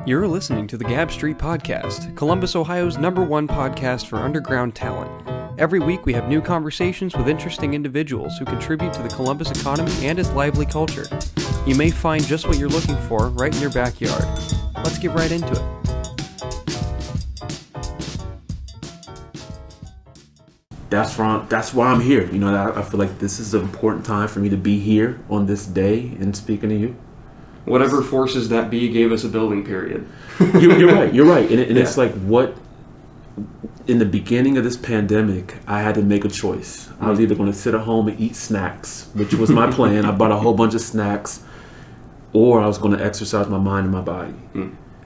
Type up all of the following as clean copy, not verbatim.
You're listening to the Gab Street Podcast, Columbus, Ohio's #1 podcast for underground talent. Every week we have new conversations with interesting individuals who contribute to the Columbus economy and its lively culture. You may find just what you're looking for right in your backyard. Let's get right into it. That's why I'm here. You know, I feel like this is an important time for me to be here on this day and speaking to you. Whatever forces that be gave us a building period. You're right. And it's like what, in the beginning of this pandemic, I had to make a choice. I was either going to sit at home and eat snacks, which was my plan. I bought a whole bunch of snacks, or I was going to exercise my mind and my body.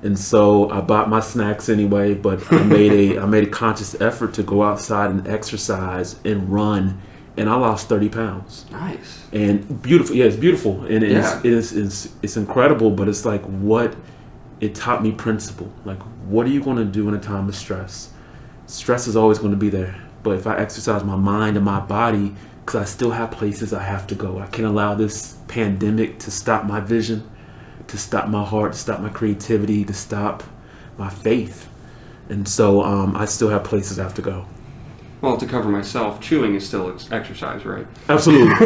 And so I bought my snacks anyway, but I made a conscious effort to go outside and exercise and run, and I lost 30 pounds. Nice. And beautiful. Yeah, it's beautiful. And it's incredible, but it's like what it taught me principle. Like, what are you going to do in a time of stress? Stress is always going to be there. But if I exercise my mind and my body, because I still have places I have to go. I can't allow this pandemic to stop my vision, to stop my heart, to stop my creativity, to stop my faith. And so I still have places I have to go. Well, to cover myself, chewing is still exercise, right? Absolutely.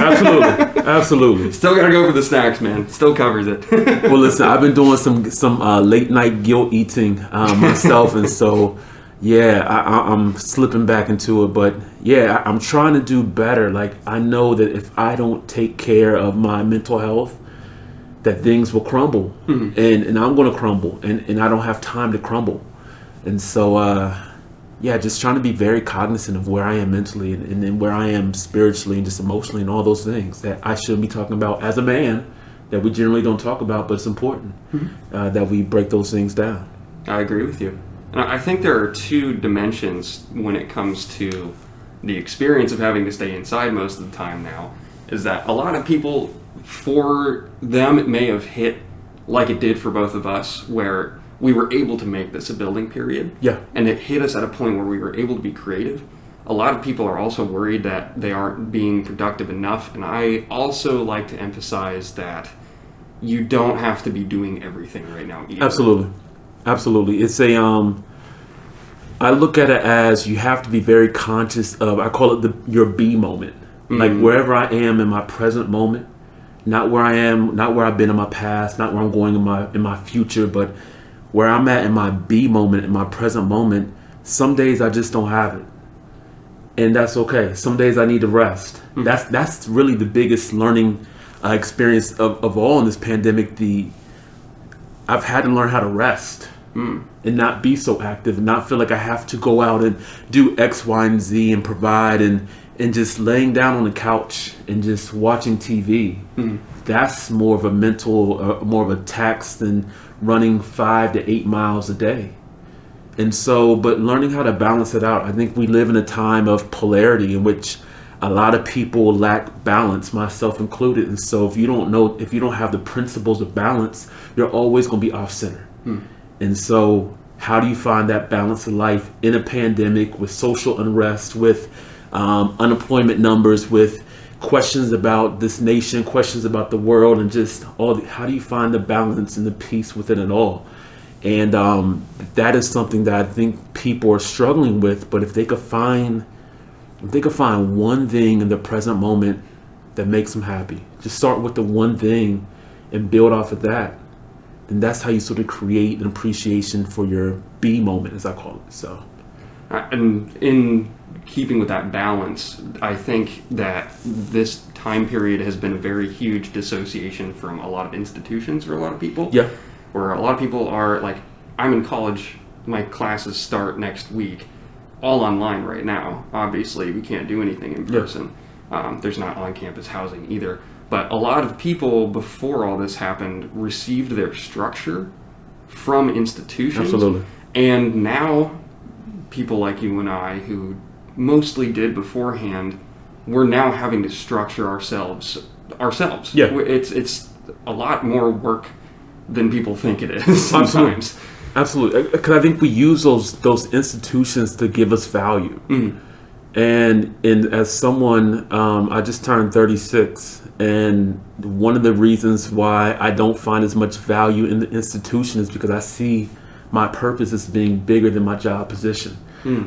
Still gotta go for the snacks, man. Still covers it. Well, listen, I've been doing some late night guilt eating myself, and so I'm slipping back into it. But yeah, I'm trying to do better. Like, I know that if I don't take care of my mental health, that things will crumble, and I'm going to crumble, and I don't have time to crumble. And so just trying to be very cognizant of where I am mentally and then where I am spiritually and just emotionally and all those things that I shouldn't be talking about as a man, that we generally don't talk about, but it's important that we break those things down. I agree with you. And I think there are two dimensions when it comes to the experience of having to stay inside most of the time now, is that a lot of people, for them, it may have hit like it did for both of us, where we were able to make this a building period. Yeah. And it hit us at a point where we were able to be creative. A lot of people are also worried that they aren't being productive enough. And I also like to emphasize that you don't have to be doing everything right now either. Absolutely. It's I look at it as you have to be very conscious of, I call it your be moment. Like, wherever I am in my present moment, not where I am, not where I've been in my past, not where I'm going in my future, but where I'm at in my be moment, in my present moment. Some days I just don't have it, and that's okay. Some days I need to rest. That's really the biggest learning experience of all in this pandemic. I've had to learn how to rest and not be so active, and not feel like I have to go out and do X, Y, and Z and provide, and just laying down on the couch and just watching TV. That's more of a mental, more of a tax than running 5 to 8 miles a day. And so, but learning how to balance it out. I think we live in a time of polarity in which a lot of people lack balance, myself included. And so if you don't have the principles of balance, you're always going to be off center. And so how do you find that balance of life in a pandemic, with social unrest, with unemployment numbers, with questions about this nation, questions about the world, and just how do you find the balance and the peace within it all? And that is something that I think people are struggling with. But if they could find one thing in the present moment that makes them happy, just start with the one thing and build off of that, then that's how you sort of create an appreciation for your be moment, as I call it. So, and in keeping with that balance, I think that this time period has been a very huge dissociation from a lot of institutions for a lot of people. Yeah. Where a lot of people are like, I'm in college, my classes start next week, all online right now. Obviously, we can't do anything in person. There's not on-campus housing either. But a lot of people, before all this happened, received their structure from institutions. Absolutely. And now, people like you and I, who mostly did beforehand, we're now having to structure ourselves. Yeah. It's a lot more work than people think it is sometimes. Absolutely. Because I think we use those institutions to give us value. And as someone, I just turned 36, And one of the reasons why I don't find as much value in the institution is because I see my purpose as being bigger than my job position.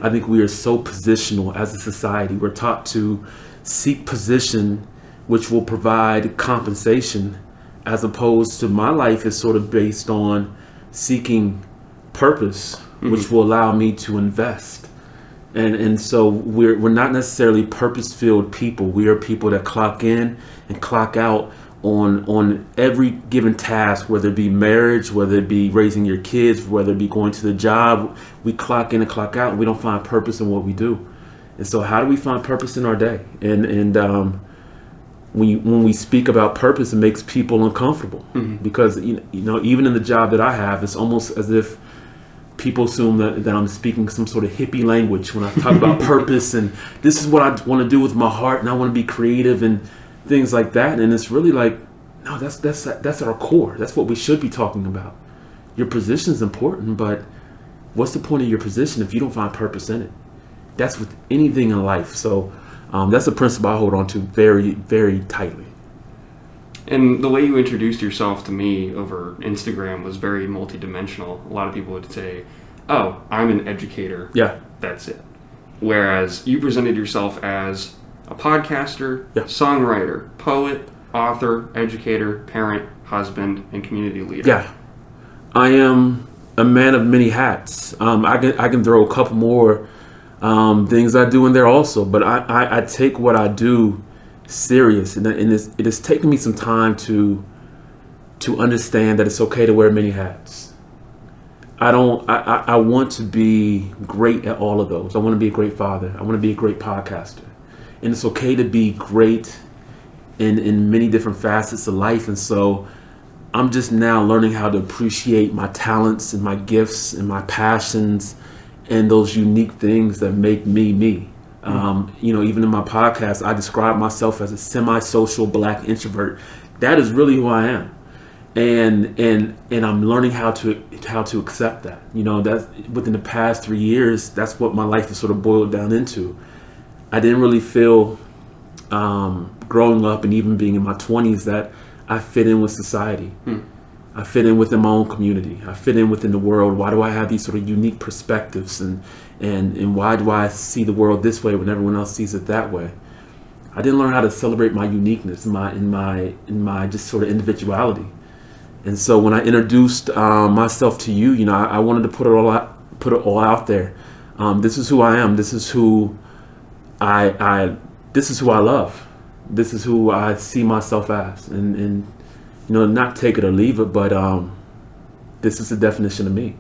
I think we are so positional as a society. We're taught to seek position which will provide compensation, as opposed to my life is sort of based on seeking purpose, which will allow me to invest. And so we're not necessarily purpose-filled people. We are people that clock in and clock out on every given task, whether it be marriage, whether it be raising your kids, whether it be going to the job. We clock in and clock out, and we don't find purpose in what we do. And so how do we find purpose in our day? And when we speak about purpose, it makes people uncomfortable, because you know, even in the job that I have, it's almost as if people assume that I'm speaking some sort of hippie language when I talk about purpose, and this is what I want to do with my heart, and I want to be creative and things like that. And it's really like, no, that's at our core. That's what we should be talking about. Your position is important, but what's the point of your position if you don't find purpose in it? That's with anything in life. So that's a principle I hold on to very, very tightly. And the way you introduced yourself to me over Instagram was very multidimensional. A lot of people would say, oh, I'm an educator. Yeah. That's it. Whereas you presented yourself as a podcaster, Yeah. songwriter, poet, author, educator, parent, husband, and community leader. Yeah. I am a man of many hats. I can throw a couple more things I do in there also, but I take what I do serious, and it has taken me some time to understand that it's okay to wear many hats. I want to be great at all of those. I want to be a great father. I want to be a great podcaster, and it's okay to be great in many different facets of life. And so I'm just now learning how to appreciate my talents and my gifts and my passions and those unique things that make me me. You know, even in my podcast, I describe myself as a semi-social Black introvert. That is really who I am, and I'm learning how to accept that. You know, that's within the past 3 years. That's what my life has sort of boiled down into. I didn't really feel growing up and even being in my 20s that I fit in with society. I fit in within my own community. I fit in within the world. Why do I have these sort of unique perspectives, and why do I see the world this way when everyone else sees it that way? I didn't learn how to celebrate my uniqueness, in my just sort of individuality. And so when I introduced myself to you, you know, I wanted to put it all out there. This is who I am. This is who this is who I love. This is who I see myself as, and you know, not take it or leave it, but this is the definition of me.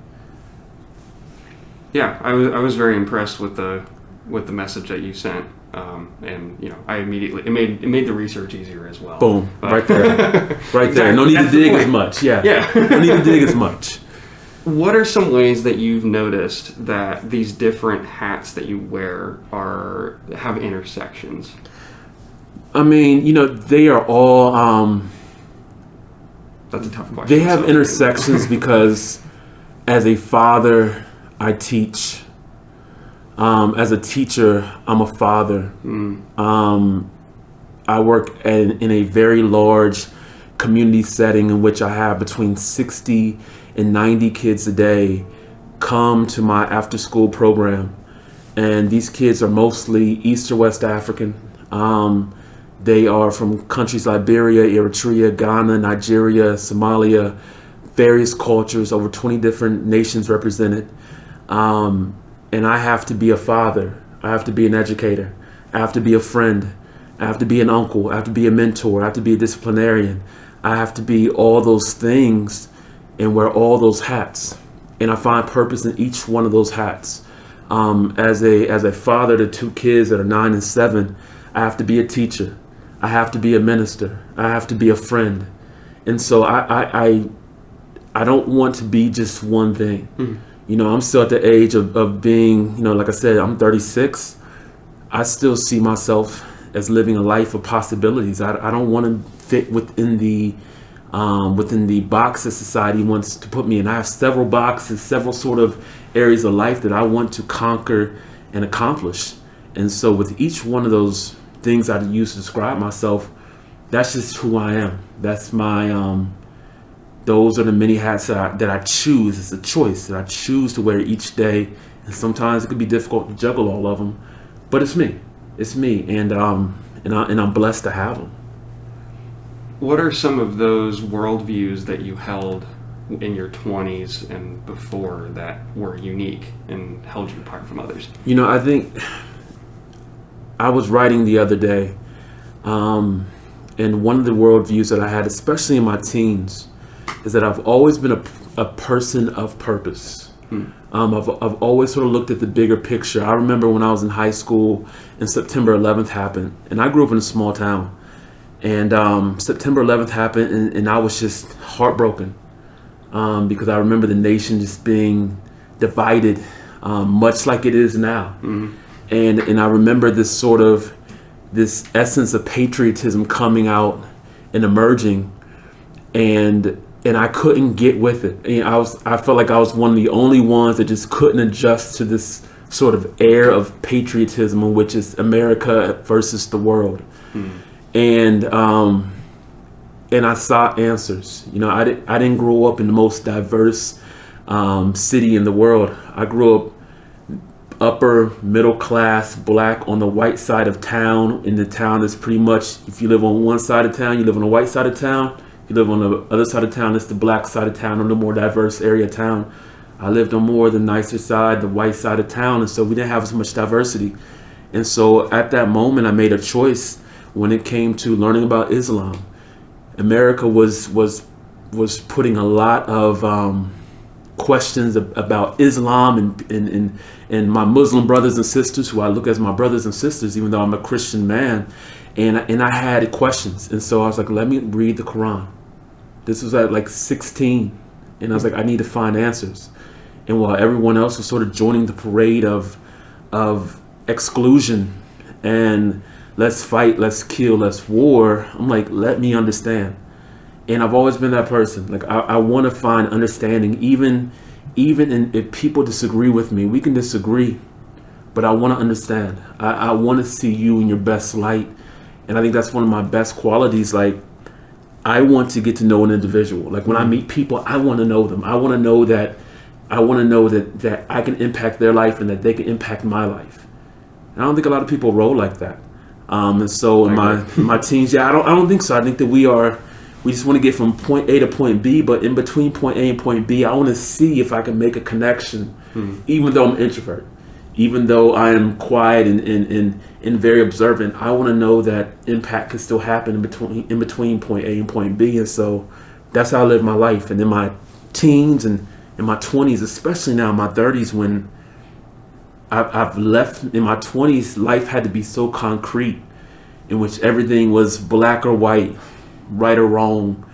Yeah, I was very impressed with the message that you sent, and you know, I immediately it made the research easier as well. Boom, right there, right there. No need to dig as much. Yeah, no need to dig as much. What are some ways that you've noticed that these different hats that you wear have intersections? I mean, you know, they are all. That's a tough question. They have intersections because as a father, I teach. As a teacher, I'm a father. I work in a very large community setting in which I have between 60 and 90 kids a day come to my after school program. And these kids are mostly East or West African. They are from countries Liberia, Eritrea, Ghana, Nigeria, Somalia, various cultures, over 20 different nations represented. And I have to be a father. I have to be an educator. I have to be a friend. I have to be an uncle. I have to be a mentor. I have to be a disciplinarian. I have to be all those things and wear all those hats. And I find purpose in each one of those hats. As a father to 2 kids that are 9 and 7, I have to be a teacher. I have to be a minister. I have to be a friend. And so I don't want to be just one thing. You know, I'm still at the age of being, you know, like I said, I'm 36. I still see myself as living a life of possibilities. I don't want to fit within the box that society wants to put me in. I have several boxes, several sort of areas of life that I want to conquer and accomplish. And so with each one of those things I use to describe myself, that's just who I am. That's my those are the many hats that I choose. It's a choice that I choose to wear each day, and sometimes it could be difficult to juggle all of them, but it's me. It's me, and I'm blessed to have them. What are some of those worldviews that you held in your 20s and before that were unique and held you apart from others? I think I was writing the other day, and one of the worldviews that I had, especially in my teens, is that I've always been a person of purpose. I've always sort of looked at the bigger picture. I remember when I was in high school and September 11th happened, and I grew up in a small town, and September 11th happened, and I was just heartbroken because I remember the nation just being divided, much like it is now. And I remember this essence of patriotism coming out and emerging, and I couldn't get with it. I felt like I was one of the only ones that just couldn't adjust to this sort of air of patriotism, which is America versus the world. And I sought answers. I didn't grow up in the most diverse city in the world. I grew up upper middle class black on the white side of town. In the town is pretty much, if you live on one side of town, you live on the white side of town. You live on the other side of town, it's the black side of town, or the more diverse area of town. I lived on more the nicer side, the white side of town, and so we didn't have as much diversity. And so at that moment, I made a choice when it came to learning about Islam. America was putting a lot of questions about Islam and my Muslim brothers and sisters, who I look as my brothers and sisters, even though I'm a Christian man, and I had questions. And so I was like, let me read the Quran. This was at like 16, and I was like, I need to find answers. And while everyone else was sort of joining the parade of exclusion and let's fight, let's kill, let's war, I'm like, let me understand. And I've always been that person. Like I want to find understanding, even if people disagree with me. We can disagree, but I want to understand. I want to see you in your best light, and I think that's one of my best qualities. Like I want to get to know an individual. Like when I meet people, I want to know them. I want to know that I can impact their life and that they can impact my life. And I don't think a lot of people roll like that. And so in my teens, I don't think so. I think that we just want to get from point A to point B, but in between point A and point B, I want to see if I can make a connection, even though I'm an introvert, even though I am quiet and very observant. I want to know that impact can still happen in between point A and point B. And so that's how I live my life. And in my teens and in my 20s, especially now in my 30s, when I've left in my 20s, life had to be so concrete, in which everything was black or white, right or wrong,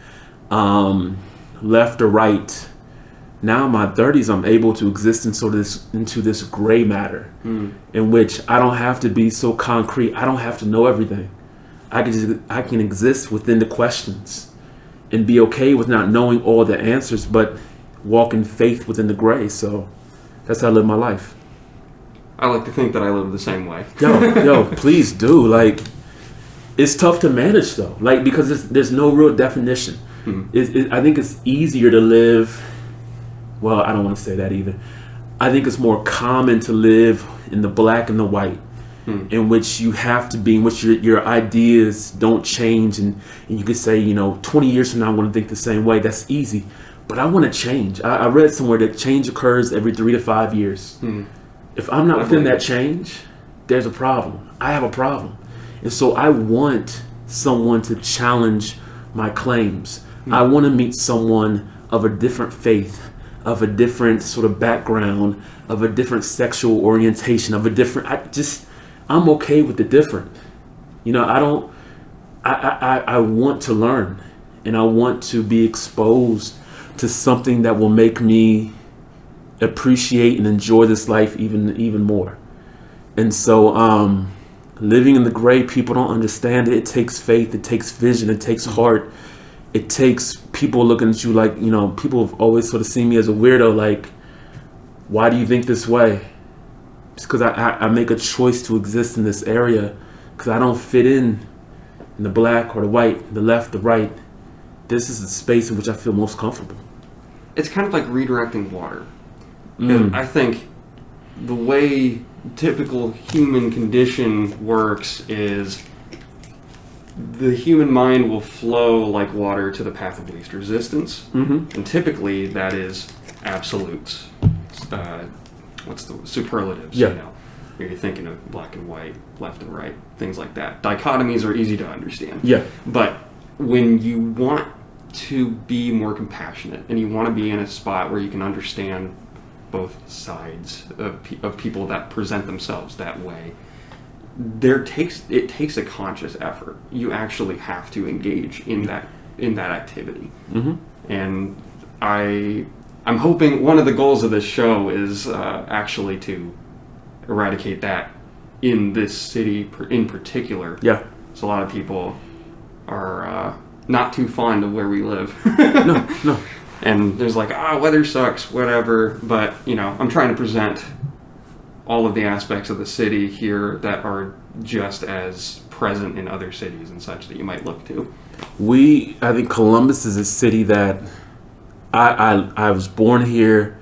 left or right. Now in my 30s, I'm able to exist into this gray matter, in which I don't have to be so concrete. I don't have to know everything. I can exist within the questions and be okay with not knowing all the answers, but walk in faith within the gray. So that's how I live my life. I like to think that I live the same way. Yo, please do. Like, it's tough to manage though, like, because there's no real definition. I think it's easier to live. Well, I don't want to say that either. I think it's more common to live in the black and the white, in which you have to be, in which your ideas don't change, and you could say, 20 years from now I want to think the same way. That's easy, but I want to change. I read somewhere that change occurs every 3 to 5 years. If I'm not within that change, there's a problem. I have a problem. And so I want someone to challenge my claims. I want to meet someone of a different faith, of a different sort of background, of a different sexual orientation, of a different, I'm okay with the different. I want to learn, and I want to be exposed to something that will make me appreciate and enjoy this life even more. And so living in the gray, people don't understand it. It takes faith, it takes vision, it takes heart. It takes people looking at you like, people have always sort of seen me as a weirdo, like, why do you think this way? It's because I make a choice to exist in this area, because I don't fit in and the black or the white, the left, the right. This is the space in which I feel most comfortable. It's kind of like redirecting water. I think the way typical human condition works is the human mind will flow like water to the path of least resistance. And typically that is absolutes. What's the superlatives? Yeah. You know, you're thinking of black and white, left and right, things like that. Dichotomies are easy to understand. Yeah. But when you want to be more compassionate and you want to be in a spot where you can understand both sides of people that present themselves that way, it takes a conscious effort. You actually have to engage in that activity. And I'm hoping one of the goals of this show is actually to eradicate that in this city in particular. Yeah. So a lot of people are not too fond of where we live. No. And there's like, weather sucks, whatever. But, I'm trying to present all of the aspects of the city here that are just as present in other cities and such that you might look to. I think Columbus is a city that I was born here,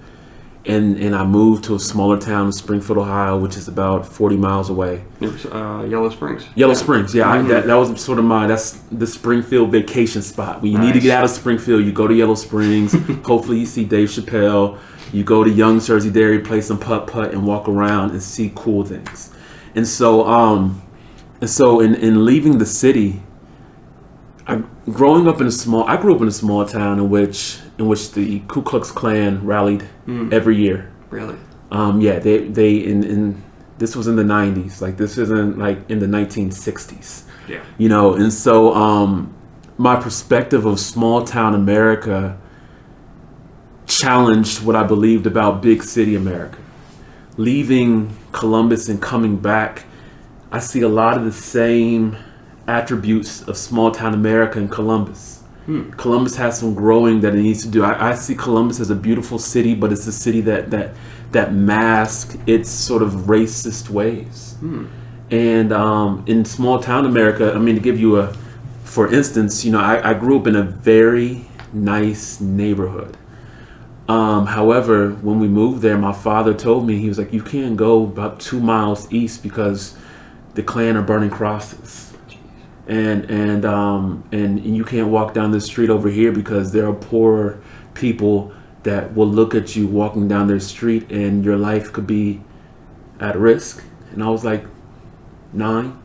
and I moved to a smaller town in Springfield, Ohio, which is about 40 miles away. Yellow Springs. Springs, yeah. That was sort of that's the Springfield vacation spot. When you need to get out of Springfield, you go to Yellow Springs. Hopefully you see Dave Chappelle. You go to Young Jersey Dairy, play some putt-putt, and walk around and see cool things. And so in leaving the city, I grew up in a small town in which the Ku Klux Klan rallied every year. Really? Yeah, this was in the 90s. Like, this isn't like in the 1960s. Yeah. And so my perspective of small town America challenged what I believed about big city America. Leaving Columbus and coming back, I see a lot of the same attributes of small town America in Columbus. Columbus has some growing that it needs to do. I see Columbus as a beautiful city, but it's a city that masks its sort of racist ways. And in small town America, to give you for instance, I grew up in a very nice neighborhood. However, when we moved there, my father told me, he was like, you can't go about 2 miles east because the Klan are burning crosses. And you can't walk down this street over here because there are poor people that will look at you walking down their street and your life could be at risk. And I was like, 9?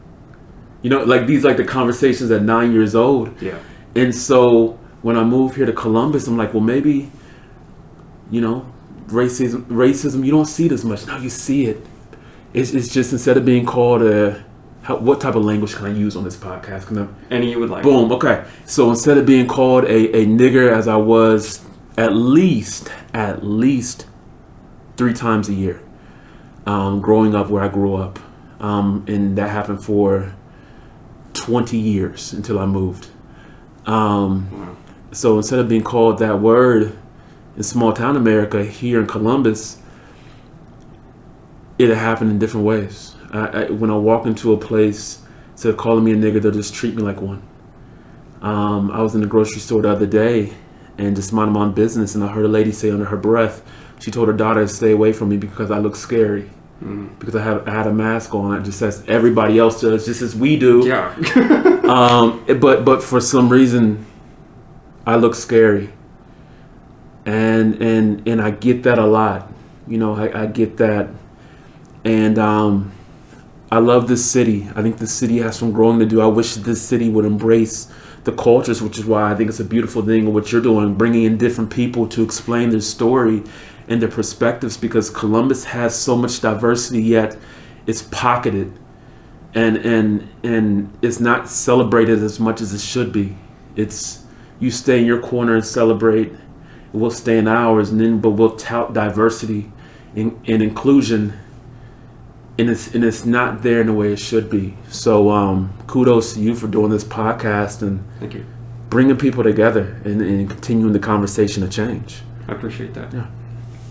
These the conversations at 9 years old. Yeah. And so when I moved here to Columbus, I'm like, well, maybe, racism, you don't see it as much. Now you see it. It's just, instead of being called what type of language can I use on this podcast? Any you would like. Boom. Okay. So instead of being called a nigger, as I was at least 3 times a year, growing up where I grew up, and that happened for 20 years until I moved. So instead of being called that word in small town America, here in Columbus, it happened in different ways. When I walk into a place, instead of calling me a nigger, they'll just treat me like one. I was in the grocery store the other day and just minding my own business, and I heard a lady say under her breath, she told her daughter to stay away from me because I look scary. Because I had a mask on, just as everybody else does, just as we do. Yeah. But for some reason, I look scary, and I get that a lot. I get that, and I love this city. I think this city has some growing to do. I wish this city would embrace the cultures, which is why I think it's a beautiful thing what you're doing, bringing in different people to explain their story and their perspectives, because Columbus has so much diversity, yet it's pocketed and it's not celebrated as much as it should be. It's, you stay in your corner and celebrate, we'll stay in ours, but we'll tout diversity and inclusion, and it's not there in the way it should be. So kudos to you for doing this podcast and Thank you. Bringing people together and continuing the conversation to change. I appreciate that. Yeah.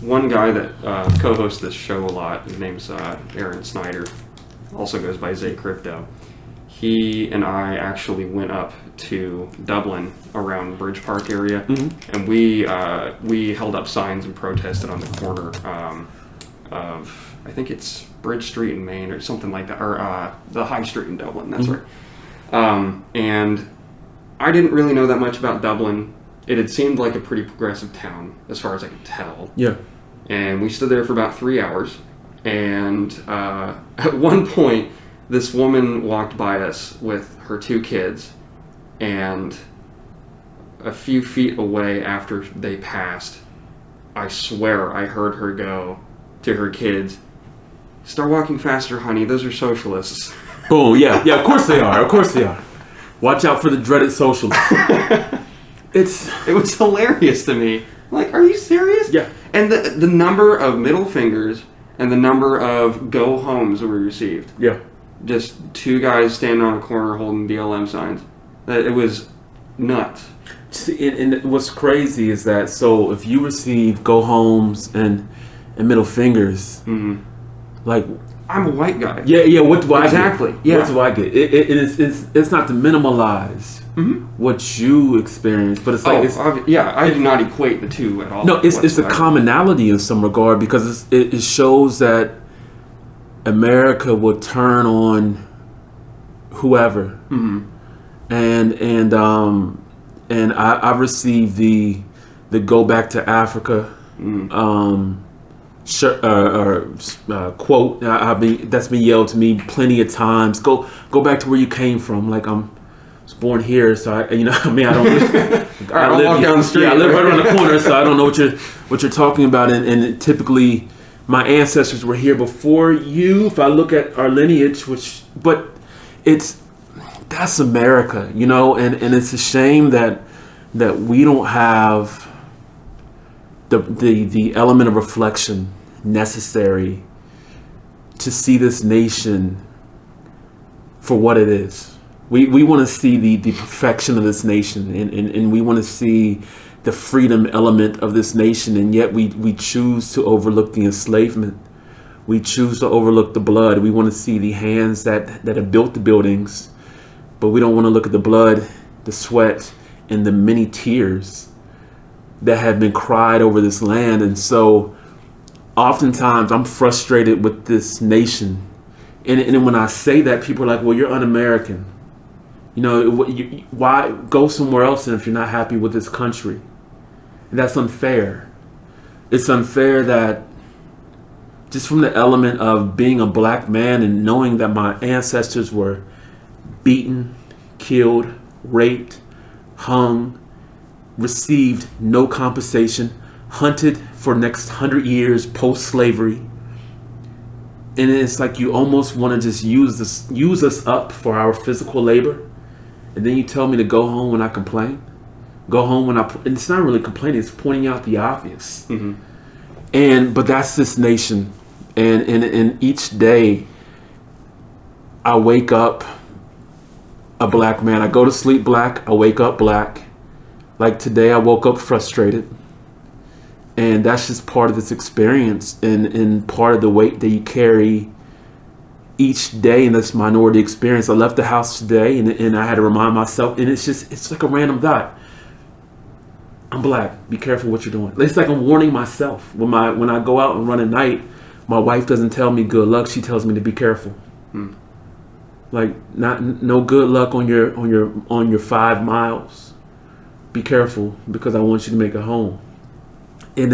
One guy that co-hosts this show a lot, his name's Aaron Snyder, also goes by Zay Crypto. he and I actually went up to Dublin around Bridge Park area, and we held up signs and protested on the corner of, I think it's Bridge Street in Maine or something like that, or the High Street in Dublin. That's right. And I didn't really know that much about Dublin. It had seemed like a pretty progressive town as far as I could tell. Yeah. And we stood there for about 3 hours. And at one point, this woman walked by us with her 2 kids. And a few feet away after they passed, I swear I heard her go to her kids, "Start walking faster, honey. Those are socialists." Boom. Yeah. Of course they are. Of course they are. Watch out for the dreaded socialists. It was hilarious to me. Like, are you serious? Yeah. And the number of middle fingers and the number of go homes that we received. Yeah. Just 2 guys standing on a corner holding BLM signs. It was nuts. See, and what's crazy is that, so if you receive go homes and middle fingers, like, I'm a white guy. Yeah. What do I exactly? get? Yeah. What do I get? It's not to minimalize what you experience, but it's like I do not equate the two at all. No, it's a commonality in some regard, because it shows that America will turn on whoever, and I've received the go back to Africa. Quote. That's been yelled to me plenty of times. Go back to where you came from. Like, I was born here, so I don't. I walk down the street. Yeah, I live right around the corner, so I don't know what you're talking about. And typically, my ancestors were here before you. If I look at our lineage, but that's America, and it's a shame that we don't have the element of reflection necessary to see this nation for what it is. We want to see the perfection of this nation, and we want to see the freedom element of this nation, and yet we choose to overlook the enslavement. We choose to overlook the blood. We want to see the hands that have built the buildings, but we don't want to look at the blood, the sweat, and the many tears that have been cried over this land. And so oftentimes I'm frustrated with this nation. And when I say that, people are like, well, you're un-American. Why go somewhere else if you're not happy with this country? And that's unfair. It's unfair that just from the element of being a black man and knowing that my ancestors were beaten, killed, raped, hung, received no compensation, hunted for the next 100 years post-slavery. And it's like you almost want to just use us up for our physical labor. And then you tell me to go home when I complain. Go home when and it's not really complaining, it's pointing out the obvious. But that's this nation. And each day I wake up a black man. I go to sleep black, I wake up black. Like today, I woke up frustrated. And that's just part of this experience and part of the weight that you carry each day in this minority experience. I left the house today and I had to remind myself, and it's like a random thought. I'm black. Be careful what you're doing. It's like I'm warning myself. When I go out and run at night, my wife doesn't tell me good luck. She tells me to be careful. Like no good luck on your 5 miles. Be careful because I want you to make it home. And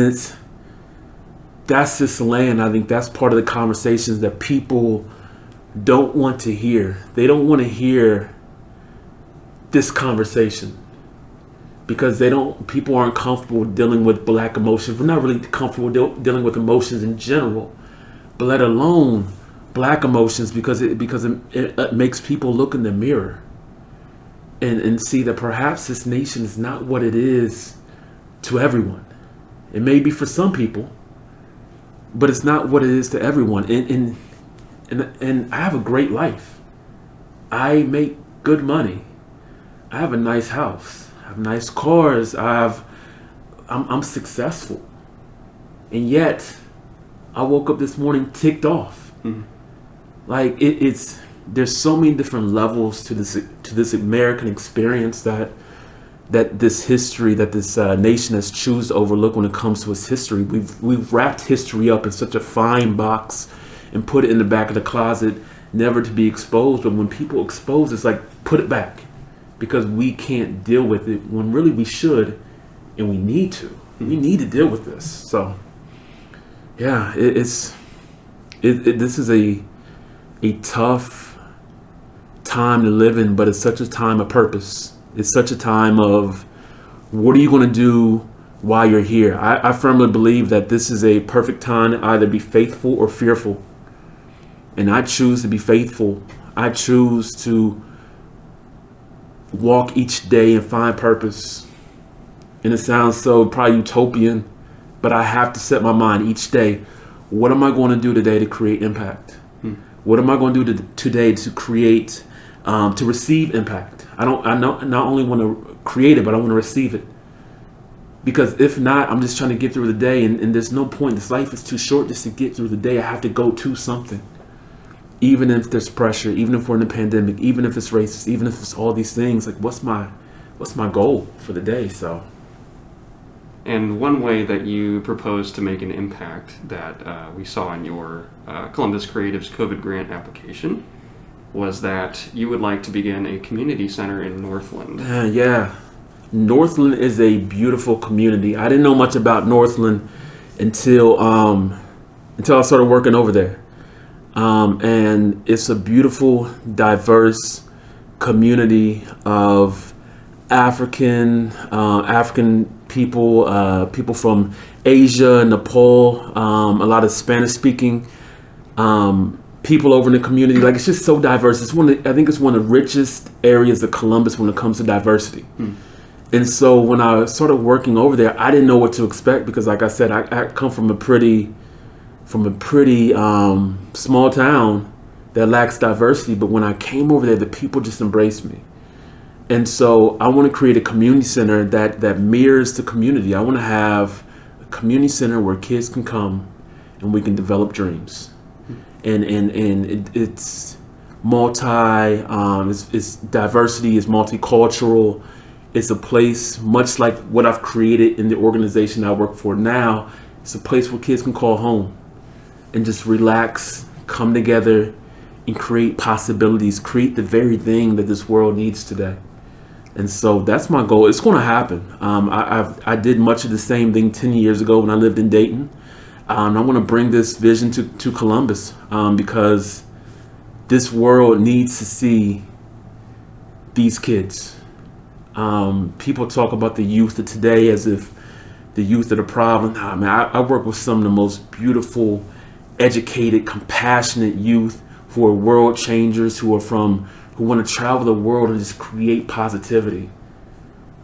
that's this land. I think that's part of the conversations that people don't want to hear. They don't want to hear this conversation because people aren't comfortable dealing with black emotions. We're not really comfortable dealing with emotions in general, but let alone black emotions because it makes people look in the mirror and see that perhaps this nation is not what it is to everyone. It may be for some people, but it's not what it is to everyone. And I have a great life. I make good money. I have a nice house. I have nice cars. I'm successful. And yet, I woke up this morning ticked off. Like it's there's so many different levels to this American experience that this history that this nation has chosen to overlook when it comes to its history. We've wrapped history up in such a fine box and put it in the back of the closet, never to be exposed. But when people expose, it's like, put it back, because we can't deal with it when really we should, and we need to. We need to deal with this. So, yeah, this is a tough time to live in, but it's such a time of purpose. It's such a time of, what are you going to do while you're here? I firmly believe that this is a perfect time to either be faithful or fearful. And I choose to be faithful. I choose to walk each day and find purpose. And it sounds so probably utopian, but I have to set my mind each day. What am I going to do today to create impact? What am I going to do today to create, to receive impact? I not only want to create it, but I want to receive it. Because if not, I'm just trying to get through the day, and there's no point. This life is too short just to get through the day. I have to go to something. Even if there's pressure, even if we're in a pandemic, even if it's racist, even if it's all these things, like, what's my goal for the day? So. And one way that you propose to make an impact that we saw in your Columbus Creatives COVID grant application was that you would like to begin a community center in Northland. Yeah. Northland is a beautiful community. I didn't know much about Northland until I started working over there. And it's a beautiful, diverse community of African people, people from Asia, Nepal, a lot of Spanish-speaking people over in the community. Like, it's just so diverse. I think it's one of the richest areas of Columbus when it comes to diversity. And so when I started working over there, I didn't know what to expect, because, like I said, I come from a pretty small town that lacks diversity. But when I came over there, the people just embraced me. And so I want to create a community center that mirrors the community. I want to have a community center where kids can come and we can develop dreams. And it's it's diversity, it's multicultural. It's a place much like what I've created in the organization I work for now. It's a place where kids can call home and just relax, come together, and create possibilities, create the very thing that this world needs today. And so that's my goal. It's going to happen. I did much of the same thing 10 years ago when I lived in Dayton. I want to bring this vision to Columbus because this world needs to see these kids. People talk about the youth of today as if the youth are the problem. Nah, man, I work with some of the most beautiful, educated, compassionate youth who are world changers, who want to travel the world and just create positivity.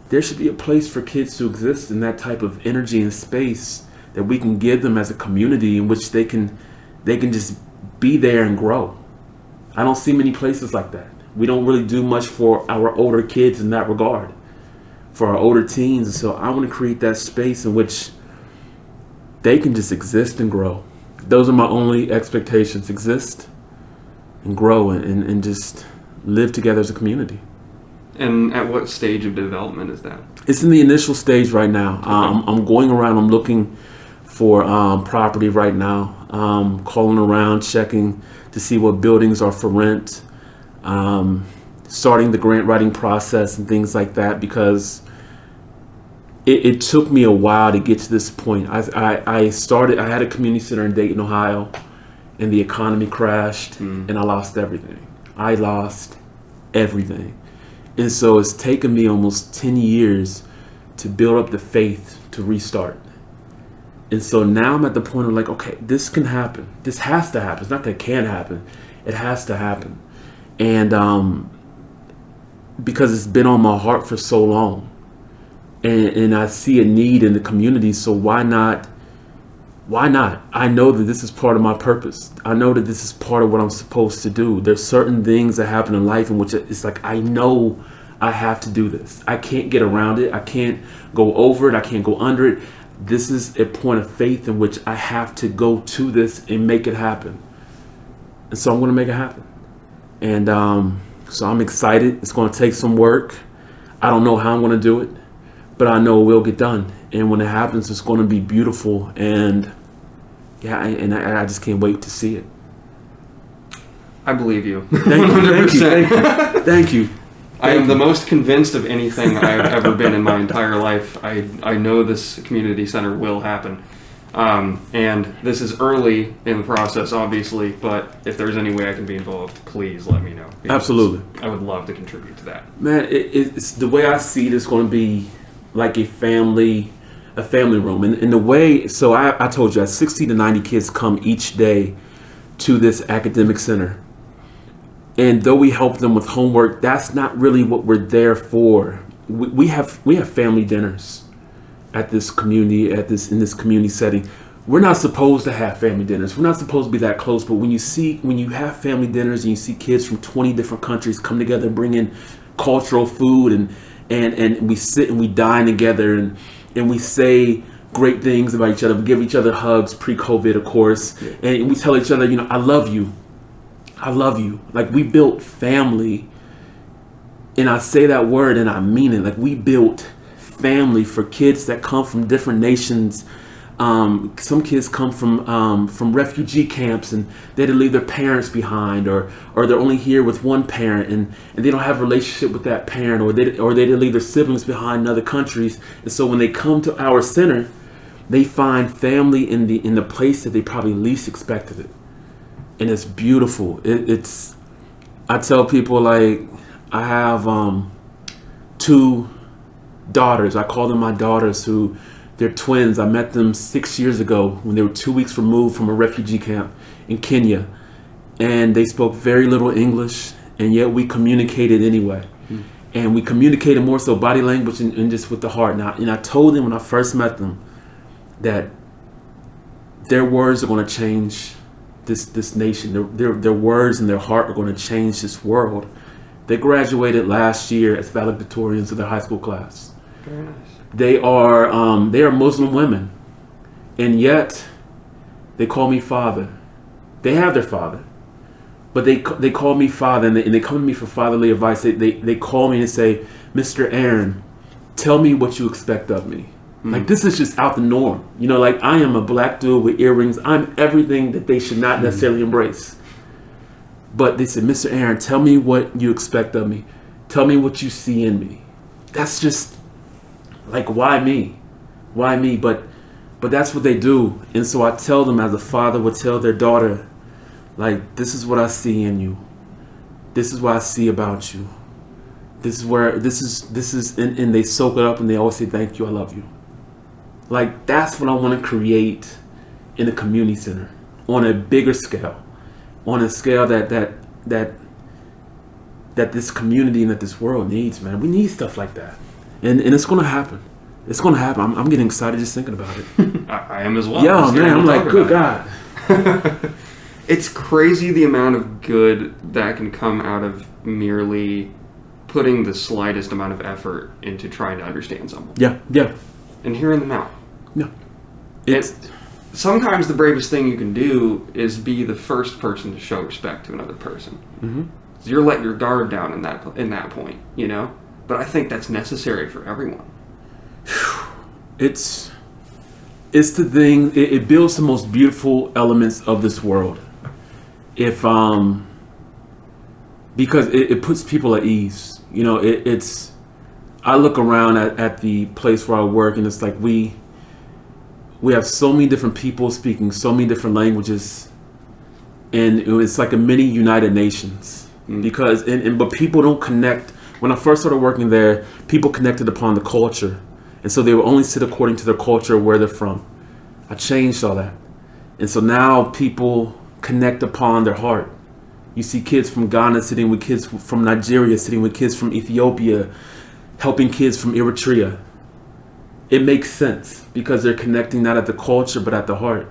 There should be a place for kids to exist in that type of energy and space that we can give them as a community in which they can just be there and grow. I don't see many places like that. We don't really do much for our older kids in that regard, for our older teens. And so I want to create that space in which they can just exist and grow. Those are my only expectations: exist and grow and just live together as a community. And at what stage of development is that? It's in the initial stage right now. Okay. I'm going around, I'm looking for property right now, calling around, checking to see what buildings are for rent, starting the grant writing process and things like that, because it took me a while to get to this point. I had a community center in Dayton, Ohio, and the economy crashed and I lost everything. I lost everything. And so it's taken me almost 10 years to build up the faith to restart. And so now I'm at the point of like, okay, this can happen. This has to happen. It's not that it can happen. It has to happen. And because it's been on my heart for so long. And I see a need in the community, so why not? Why not? I know that this is part of my purpose. I know that this is part of what I'm supposed to do. There's certain things that happen in life in which it's like, I know I have to do this. I can't get around it. I can't go over it. I can't go under it. This is a point of faith in which I have to go to this and make it happen. And so I'm going to make it happen. And so I'm excited. It's going to take some work. I don't know how I'm going to do it, but I know it will get done. And when it happens, it's going to be beautiful. And yeah, I just can't wait to see it. I believe you. Thank you. I am the most convinced of anything I've ever been in my entire life. I know this community center will happen. And this is early in the process, obviously, but if there's any way I can be involved, please let me know. Absolutely. I would love to contribute to that. Man, it's the way I see it is going to be like a family room. And the way, so I told you, 60 to 90 kids come each day to this academic center. And though we help them with homework, that's not really what we're there for. We have family dinners at this community, in this community setting. We're not supposed to have family dinners. We're not supposed to be that close. But when you have family dinners and you see kids from 20 different countries come together and bring in cultural food and we sit and we dine together and we say great things about each other. We give each other hugs pre-COVID, of course, and we tell each other, I love you. I love you. Like, we built family, and I say that word and I mean it. Like, we built family for kids that come from different nations. Some kids come from refugee camps, and they had to leave their parents behind, or they're only here with one parent, and they don't have a relationship with that parent, or they didn't leave their siblings behind in other countries. And so when they come to our center, they find family in the place that they probably least expected it. And it's beautiful. I tell people, like, I have 2 daughters. I call them my daughters, who they're twins. I met them 6 years ago when they were 2 weeks removed from a refugee camp in Kenya. And they spoke very little English, and yet we communicated anyway. And we communicated more so body language and just with the heart. And I told them when I first met them that their words are going to change this nation. Their words and their heart are going to change this world. They graduated last year as valedictorians of their high school class. Very nice. They are Muslim women, and yet they call me father. They have their father, but they call me father, and they come to me for fatherly advice. They call me and say, "Mr. Aaron, tell me what you expect of me." Like, this is just out the norm. Like, I am a black dude with earrings. I'm everything that they should not necessarily embrace. But they said, "Mr. Aaron, tell me what you expect of me. Tell me what you see in me." That's just like, why me? Why me? But that's what they do. And so I tell them, as a father would tell their daughter, like, this is what I see in you. This is what I see about you. This is, and they soak it up and they always say, "Thank you, I love you." Like, that's what I want to create in a community center on a bigger scale, on a scale that this community and that this world needs, man. We need stuff like that. And it's going to happen. It's going to happen. I'm getting excited just thinking about it. I am as well. Yeah, man. I'm like, good God. It's crazy the amount of good that can come out of merely putting the slightest amount of effort into trying to understand someone. Yeah. And hearing them out. Yeah. Sometimes the bravest thing you can do is be the first person to show respect to another person. Mm-hmm. So you're letting your guard down in that point, But I think that's necessary for everyone. It's the thing. It builds the most beautiful elements of this world. Because it puts people at ease. I look around at the place where I work, and it's like we have so many different people speaking so many different languages, and it's like a mini United Nations. Because but people don't connect. When I first started working there, people connected upon the culture, and so they would only sit according to their culture, where they're from. I changed all that, and so now people connect upon their heart. You see kids from Ghana sitting with kids from Nigeria, sitting with kids from Ethiopia, helping kids from Eritrea. It makes sense because they're connecting not at the culture but at the heart.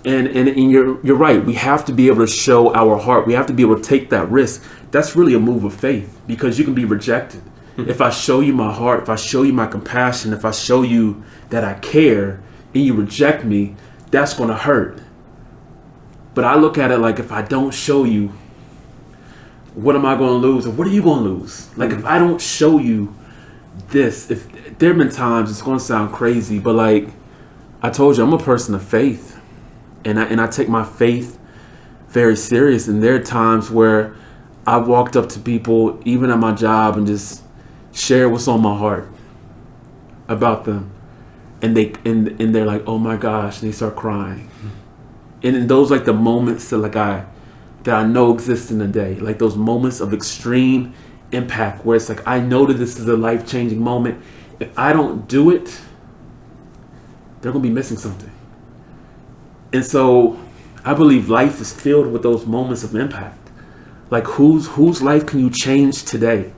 And you're right. We have to be able to show our heart. We have to be able to take that risk. That's really a move of faith, because you can be rejected. If I show you my heart, if I show you my compassion, if I show you that I care, and you reject me, that's going to hurt. But I look at it like, if I don't show you what am I going to lose, or what are you going to lose? Like, if I don't show you this, if there have been times, it's going to sound crazy, but like I told you, I'm a person of faith, and I take my faith very serious. And there are times where I walked up to people, even at my job, and just share what's on my heart about them, and they're like, oh my gosh, and they start crying. And in those, like, the moments that I know exist in the day, like those moments of extreme impact where it's like, I know that this is a life-changing moment. If I don't do it, they're gonna be missing something. And so I believe life is filled with those moments of impact. Like, whose life can you change today?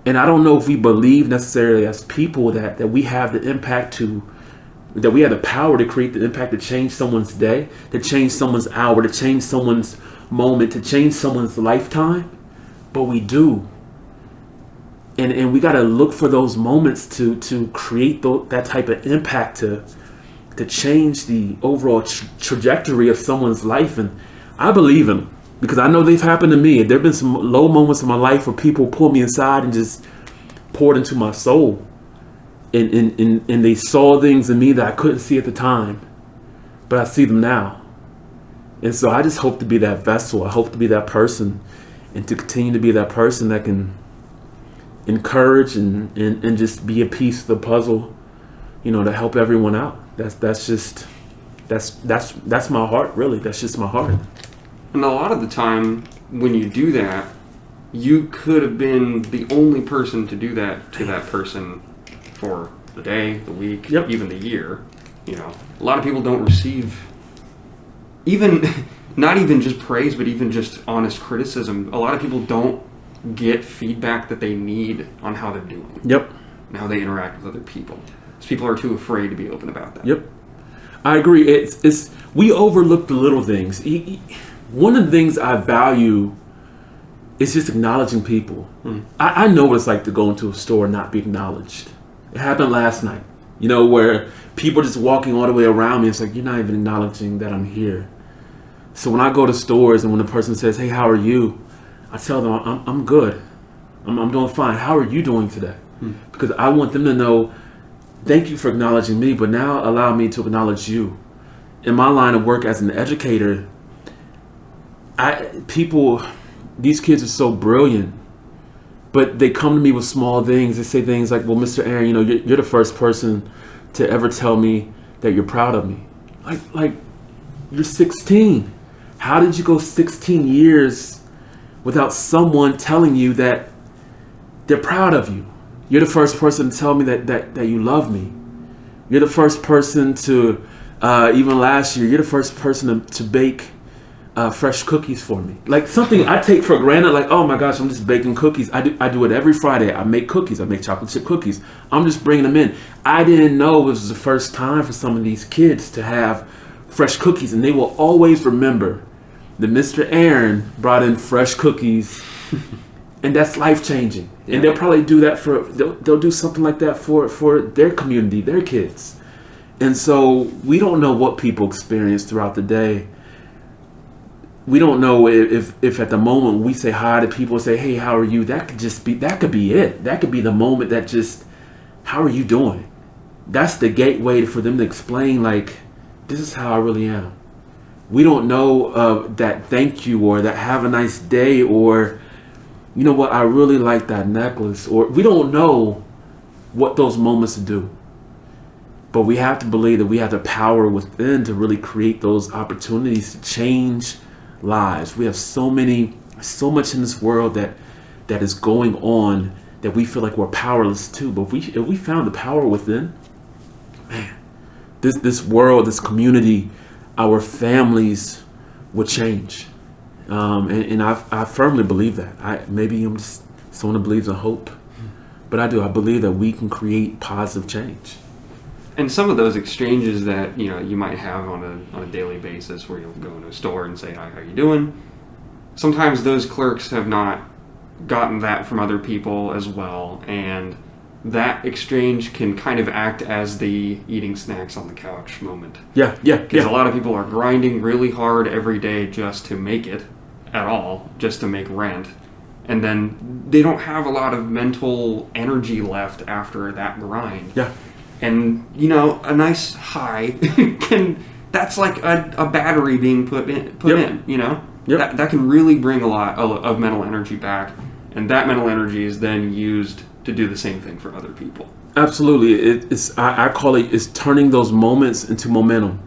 And I don't know if we believe necessarily as people that we have the impact that we have the power to create the impact to change someone's day, to change someone's hour, to change someone's moment, to change someone's lifetime. But we do. And we got to look for those moments to create that type of impact to change the overall trajectory of someone's life. And I believe in them. Because I know they've happened to me. There have been some low moments in my life where people pulled me inside and just poured into my soul. And they saw things in me that I couldn't see at the time. But I see them now. And so I just hope to be that vessel. I hope to be that person. And to continue to be that person that can encourage and just be a piece of the puzzle, to help everyone out. That's my heart, really. That's just my heart. And a lot of the time, when you do that, you could have been the only person to do that to that person for the day, the week, even the year. A lot of people don't receive not even just praise, but even just honest criticism. A lot of people don't get feedback that they need on how they're doing. Yep. And how they interact with other people. Because people are too afraid to be open about that. Yep. I agree. It's we overlook the little things. One of the things I value is just acknowledging people. I know what it's like to go into a store and not be acknowledged. It happened last night, where people just walking all the way around me. It's like, you're not even acknowledging that I'm here. So when I go to stores and when a person says, hey, how are you? I tell them, I'm good. I'm doing fine. How are you doing today? Because I want them to know, thank you for acknowledging me, but now allow me to acknowledge you. In my line of work as an educator, these kids are so brilliant, but they come to me with small things. They say things like, well, Mr. Aaron, you're the first person to ever tell me that you're proud of me. Like you're 16. How did you go 16 years without someone telling you that they're proud of you? You're the first person to tell me that you love me. You're the first person to, even last year, you're the first person to bake fresh cookies for me. Like something I take for granted, like, oh my gosh, I'm just baking cookies. I do it every Friday. I make cookies. I make chocolate chip cookies. I'm just bringing them in. I didn't know it was the first time for some of these kids to have fresh cookies, and they will always remember that Mr. Aaron brought in fresh cookies, and that's life-changing. Yeah. And they'll probably do that they'll do something like that for their community, their kids. And so we don't know what people experience throughout the day. We don't know if at the moment we say hi to people and say, hey, how are you? That could be it. That could be the moment that just, how are you doing? That's the gateway for them to explain, like, this is how I really am. We don't know that thank you or that have a nice day or, you know what, I really like that necklace. Or we don't know what those moments do. But we have to believe that we have the power within to really create those opportunities to change lives. We have so much in this world that is going on that we feel like we're powerless to. But if we found the power within, man, this world, this community, our families would change. And I firmly believe that. Maybe I'm just someone who believes in hope, but I do. I believe that we can create positive change. And some of those exchanges that you might have on a daily basis, where you'll go into a store and say, "Hi, how you doing?" Sometimes those clerks have not gotten that from other people as well, and that exchange can kind of act as the eating snacks on the couch moment. Yeah. Because a lot of people are grinding really hard every day just to make it, at all just to make rent. And then they don't have a lot of mental energy left after that grind. Yeah. And, a nice high that's like a battery being put in, Yep. That can really bring a lot of mental energy back. And that mental energy is then used to do the same thing for other people. Absolutely. I call it's turning those moments into momentum.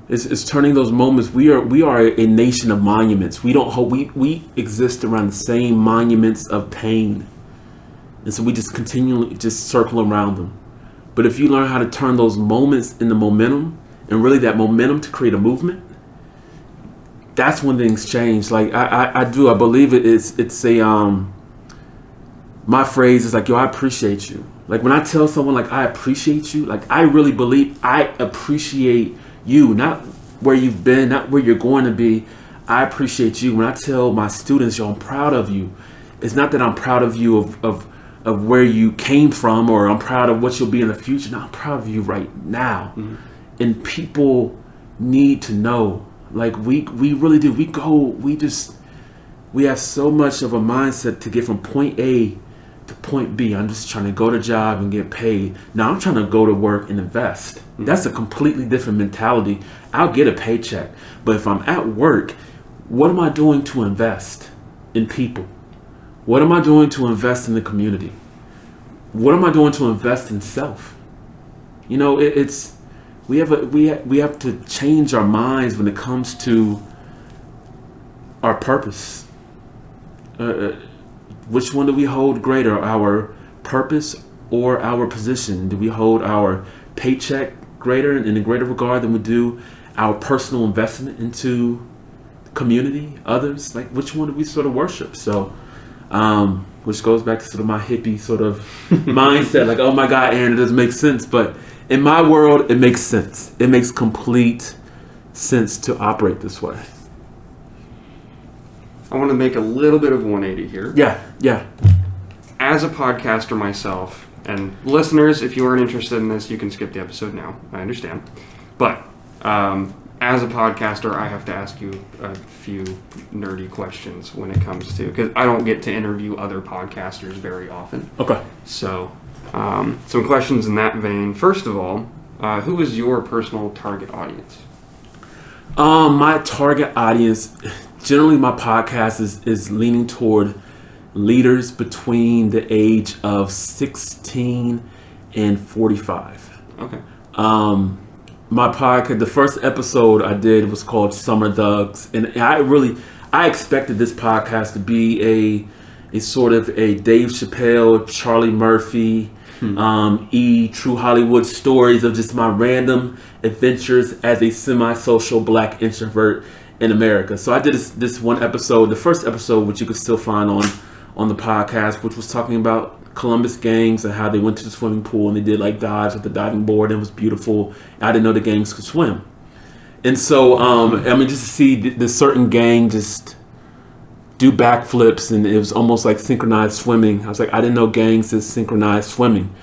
It's turning those moments. We are a nation of monuments. We exist around the same monuments of pain, and so we just continually just circle around them. But if you learn how to turn those moments into momentum, and really that momentum to create a movement, that's when things change. Like I believe it's a my phrase is like, yo, I appreciate you. Like when I tell someone like I appreciate you, like I really believe I appreciate you, not where you've been, not where you're going to be. I appreciate you. When I tell my students, yo, I'm proud of you, it's not that I'm proud of you of where you came from, or I'm proud of what you'll be in the future. No, I'm proud of you right now. And people need to know, like we really do. We have so much of a mindset to get from point A to point B. I'm just trying to go to job and get paid. Now I'm trying to go to work and invest. That's a completely different mentality. I'll get a paycheck, but if I'm at work, what am I doing to invest in people? What am I doing to invest in the community? What am I doing to invest in self? We have to change our minds when it comes to our purpose. Which one do we hold greater, our purpose or our position? Do we hold our paycheck greater in a greater regard than we do our personal investment into community, others? Like which one do we sort of worship? So, which goes back to sort of my hippie sort of mindset, like, oh my God, Aaron, it doesn't make sense. But in my world, it makes sense. It makes complete sense to operate this way. I want to make a little bit of 180 here. Yeah. As a podcaster myself, and listeners, if you aren't interested in this, you can skip the episode now. I understand. But as a podcaster, I have to ask you a few nerdy questions when it comes to, because I don't get to interview other podcasters very often. Okay. So some questions in that vein. First of all, who is your personal target audience? My target audience, generally my podcast is leaning toward leaders between the age of 16 and 45. Okay. My podcast, the first episode I did was called Summer Thugs, and I expected this podcast to be a sort of a Dave Chappelle, Charlie Murphy, True Hollywood stories of just my random adventures as a semi-social black introvert in America. So I did this one episode, the first episode, which you can still find on the podcast, which was talking about Columbus gangs and how they went to the swimming pool and they did like dives with the diving board, and it was beautiful. I didn't know the gangs could swim. And so, just to see the certain gang just do backflips, and it was almost like synchronized swimming. I was like, I didn't know gangs is synchronized swimming.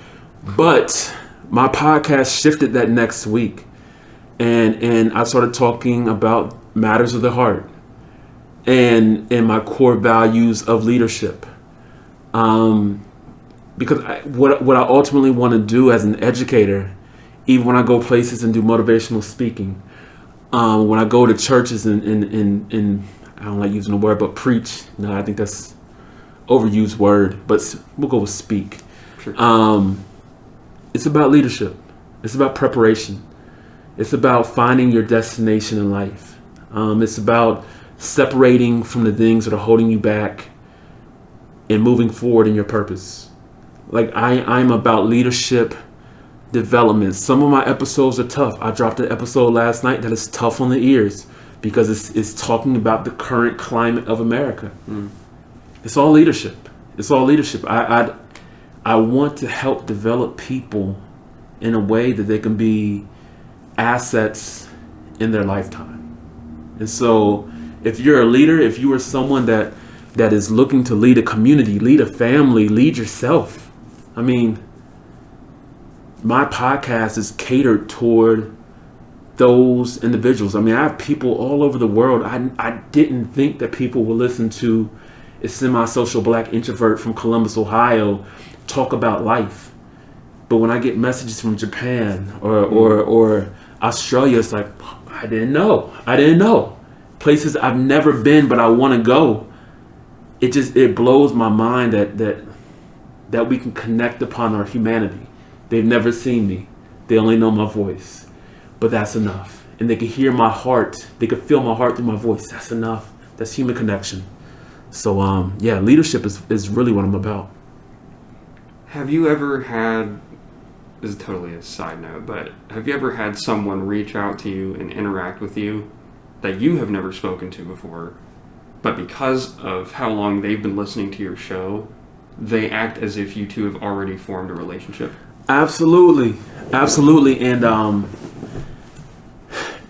But my podcast shifted that next week, and I started talking about matters of the heart and my core values of leadership. Because what I ultimately want to do as an educator, even when I go places and do motivational speaking, when I go to churches and I don't like using the word, but preach. No, I think that's overused word, but we'll go with speak. Sure. It's about leadership. It's about preparation. It's about finding your destination in life. It's about separating from the things that are holding you back and moving forward in your purpose. Like I'm about leadership development. Some of my episodes are tough. I dropped an episode last night that is tough on the ears because it's talking about the current climate of America. It's all leadership. It's all leadership. I want to help develop people in a way that they can be assets in their lifetime. And so if you're a leader, if you are someone that is looking to lead a community, lead a family, lead yourself, my podcast is catered toward those individuals. I mean, I have people all over the world. I didn't think that people would listen to a semi-social black introvert from Columbus, Ohio, talk about life. But when I get messages from Japan or Australia, it's like, I didn't know. Places I've never been, but I want to go. It blows my mind that we can connect upon our humanity. They've never seen me. They only know my voice. But that's enough. And they can hear my heart. They can feel my heart through my voice. That's enough. That's human connection. So, leadership is really what I'm about. Have you ever had, this is totally a side note, but have you ever had someone reach out to you and interact with you that you have never spoken to before, but because of how long they've been listening to your show, they act as if you two have already formed a relationship? Absolutely. And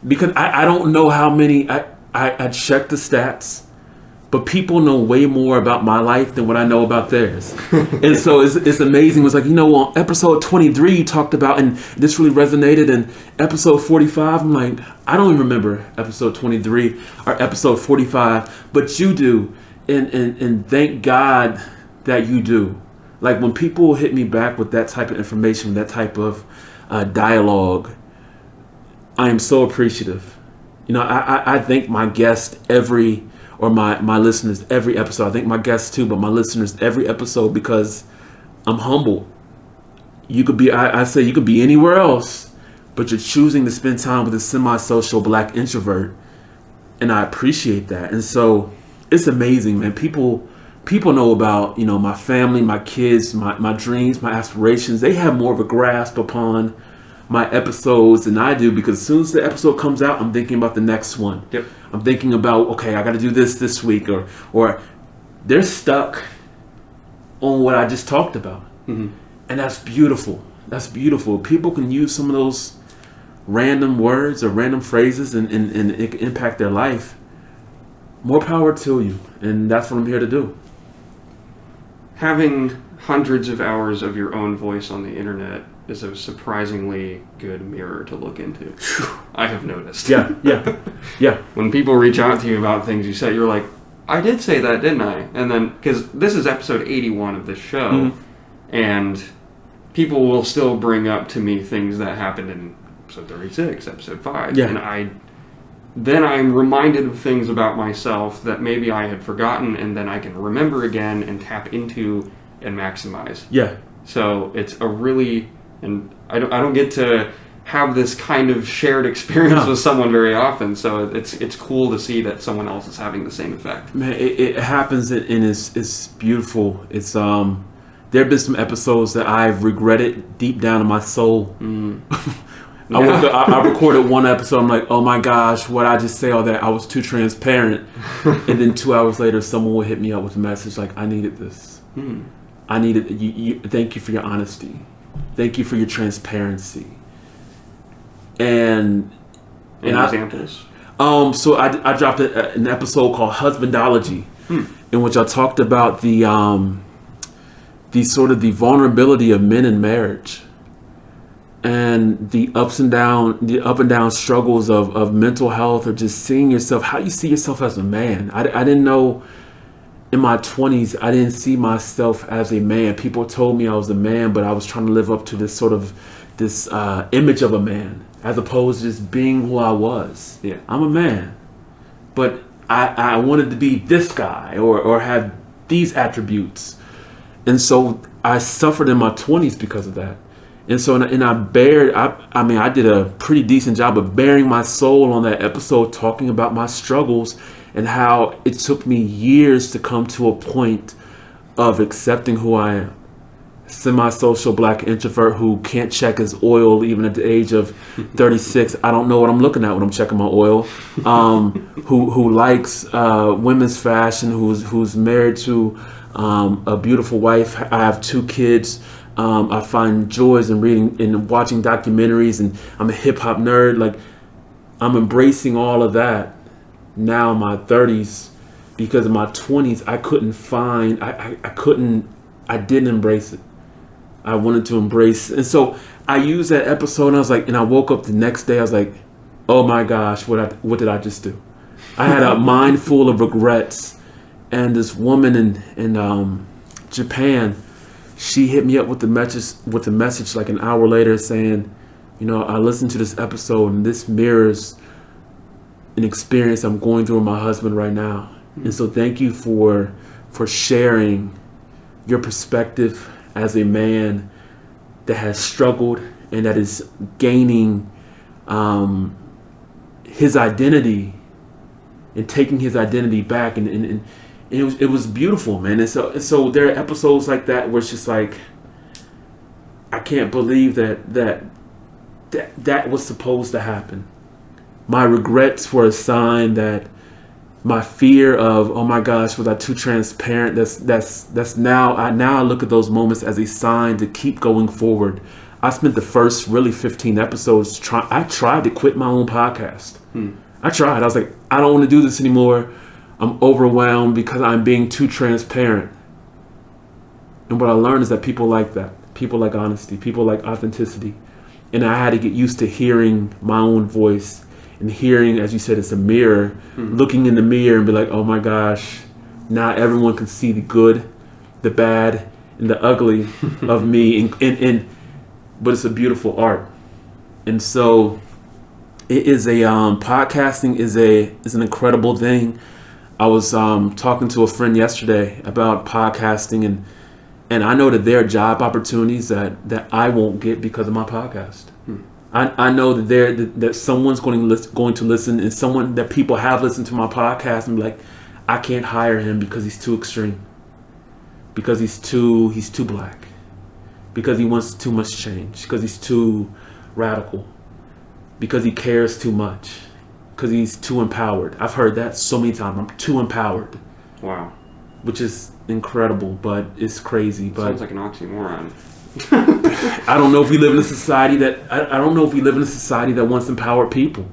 because I don't know how many, I checked the stats, but people know way more about my life than what I know about theirs. And so it's amazing. It was like, on episode 23 you talked about, and this really resonated, and episode 45, I'm like, I don't even remember episode 23 or episode 45, but you do. And thank God that you do. Like, when people hit me back with that type of information, that type of dialogue, I am so appreciative. I thank my guest my listeners every episode. I thank my guests too, but my listeners every episode, because I'm humble. You could be, I say you could be anywhere else, but you're choosing to spend time with a semi-social black introvert. And I appreciate that. And so it's amazing, man. People know about, my family, my kids, my dreams, my aspirations. They have more of a grasp upon my episodes than I do, because as soon as the episode comes out, I'm thinking about the next one. Yep. I'm thinking about, okay, I got to do this week, or they're stuck on what I just talked about. Mm-hmm. And that's beautiful. People can use some of those random words or random phrases and it can impact their life. More power to you. And that's what I'm here to do. Having hundreds of hours of your own voice on the internet is a surprisingly good mirror to look into. I have noticed. Yeah. When people reach out to you about things you said, you're like, I did say that, didn't I? And then, because this is episode 81 of this show, mm-hmm. and people will still bring up to me things that happened in episode 36, episode 5. Yeah. And then I'm reminded of things about myself that maybe I had forgotten, and then I can remember again and tap into and maximize. Yeah. So it's a really, and I don't get to have this kind of shared experience with someone very often. So it's cool to see that someone else is having the same effect. Man, it happens, and it's beautiful. It's there have been some episodes that I've regretted deep down in my soul. Mm. I recorded one episode. I'm like, oh my gosh, what I just say all that? I was too transparent. And then 2 hours later, someone would hit me up with a message like, I needed this. I needed you. Thank you for your honesty. Thank you for your transparency. And examples. So I dropped an episode called Husbandology, in which I talked about the sort of the vulnerability of men in marriage, and the up and down struggles of mental health, or just seeing yourself, how you see yourself as a man. I didn't know. In my 20s, I didn't see myself as a man. People told me I was a man, but I was trying to live up to this image of a man, as opposed to just being who I was. Yeah. I'm a man, but I wanted to be this guy or have these attributes. And so I suffered in my 20s because of that. And so, I did a pretty decent job of bearing my soul on that episode, talking about my struggles and how it took me years to come to a point of accepting who I am. Semi-social black introvert who can't check his oil even at the age of 36. I don't know what I'm looking at when I'm checking my oil. Who likes women's fashion, who's married to a beautiful wife. I have 2 kids. I find joys in reading and watching documentaries, and I'm a hip hop nerd. Like, I'm embracing all of that now in my 30s, because in my 20s I didn't embrace it. I wanted to embrace, and so I used that episode, and I was like, and I woke up the next day, I was like, oh my gosh, what did I just do? I had a mind full of regrets, and this woman in Japan, she hit me up with the message like an hour later saying, I listened to this episode and this mirrors an experience I'm going through with my husband right now. And so thank you for sharing your perspective as a man that has struggled and that is gaining his identity and taking his identity back. And it was beautiful, man. And so there are episodes like that where it's just like, I can't believe that was supposed to happen. My regrets were a sign that my fear of, oh my gosh, was I too transparent? That's now I look at those moments as a sign to keep going forward. I spent the first really 15 episodes I tried to quit my own podcast. I tried. I was like, I don't want to do this anymore. I'm overwhelmed because I'm being too transparent. And what I learned is that people like that. People like honesty. People like authenticity. And I had to get used to hearing my own voice and hearing, as you said, it's a mirror, looking in the mirror and be like, oh my gosh, now everyone can see the good, the bad, and the ugly of me. But it's a beautiful art. And so it is podcasting is an incredible thing. I was talking to a friend yesterday about podcasting, and I know that there are job opportunities that I won't get because of my podcast. I know that someone's going to listen, and someone that people have listened to my podcast and be like, I can't hire him because he's too extreme, because he's too black, because he wants too much change, because he's too radical, because he cares too much, because he's too empowered. I've heard that so many times. I'm too empowered. Wow. Which is incredible, but it's crazy. But sounds like an oxymoron. I don't know if we live in a society that wants empowered people.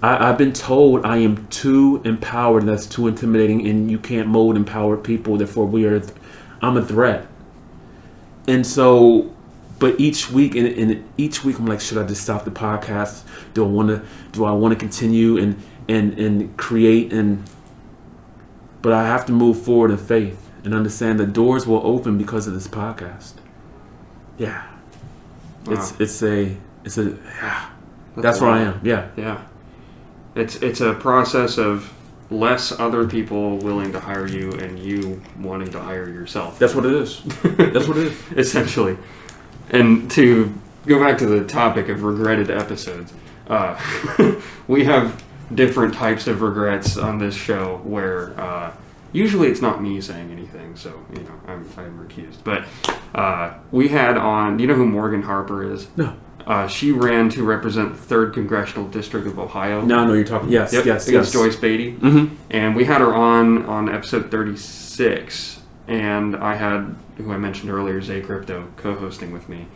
I've been told I am too empowered, and that's too intimidating, and you can't mold empowered people. Therefore, I'm a threat. And so, but each week, and each week, I'm like, should I just stop the podcast? Do I want to continue and create? But I have to move forward in faith and understand that doors will open because of this podcast. Yeah. Wow. That's where I am. Yeah. Yeah. It's a process of less other people willing to hire you and you wanting to hire yourself. That's what it is. That's what it is. Essentially. And to go back to the topic of regretted episodes, we have different types of regrets on this show where usually it's not me saying anything, so I'm recused. But we had on. Do you know who Morgan Harper is? No. She ran to represent the 3rd Congressional District of Ohio. No, I know you're talking. Yes, yep, yes, against Joyce Beatty. Mm-hmm. And we had her on episode 36, and I had, who I mentioned earlier, Zay Crypto, co-hosting with me.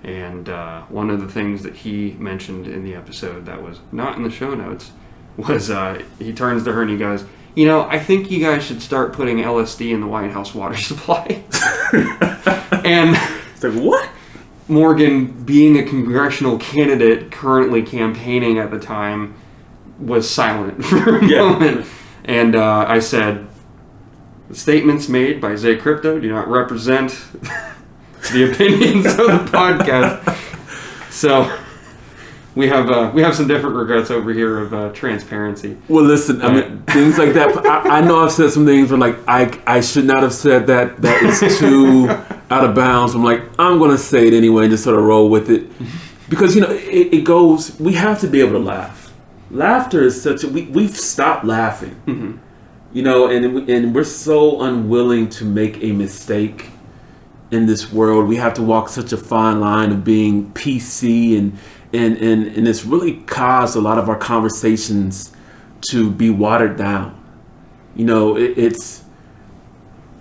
And one of the things that he mentioned in the episode that was not in the show notes was he turns to her and he goes, I think you guys should start putting LSD in the White House water supply. And it's like, what? Morgan, being a congressional candidate currently campaigning at the time, was silent for a moment. And I said, the statements made by Zay Crypto do not represent the opinions of the podcast. So we have some different regrets over here of transparency. Well, listen, I mean, things like that. I know I've said some things where like I should not have said that. That is too out of bounds. I'm like, I'm going to say it anyway and just sort of roll with it. Because, it goes, we have to be able to laugh. Laughter is such a, we've stopped laughing. Mm-hmm. And we're so unwilling to make a mistake in this world. We have to walk such a fine line of being PC and it's really caused a lot of our conversations to be watered down.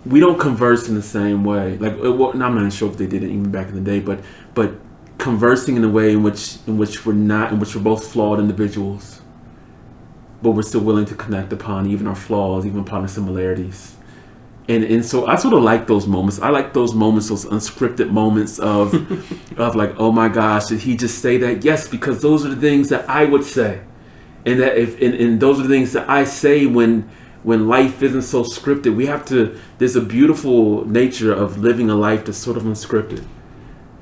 We don't converse in the same way. Like, I'm not sure if they did it even back in the day, but conversing in a way in which we're both flawed individuals, but we're still willing to connect upon even our flaws, even upon our similarities. And so I sort of like those moments. I like those moments, those unscripted moments of of like, oh my gosh, did he just say that? Yes, because those are the things that I would say, and that and those are the things that I say when life isn't so scripted. We have to. There's a beautiful nature of living a life that's sort of unscripted,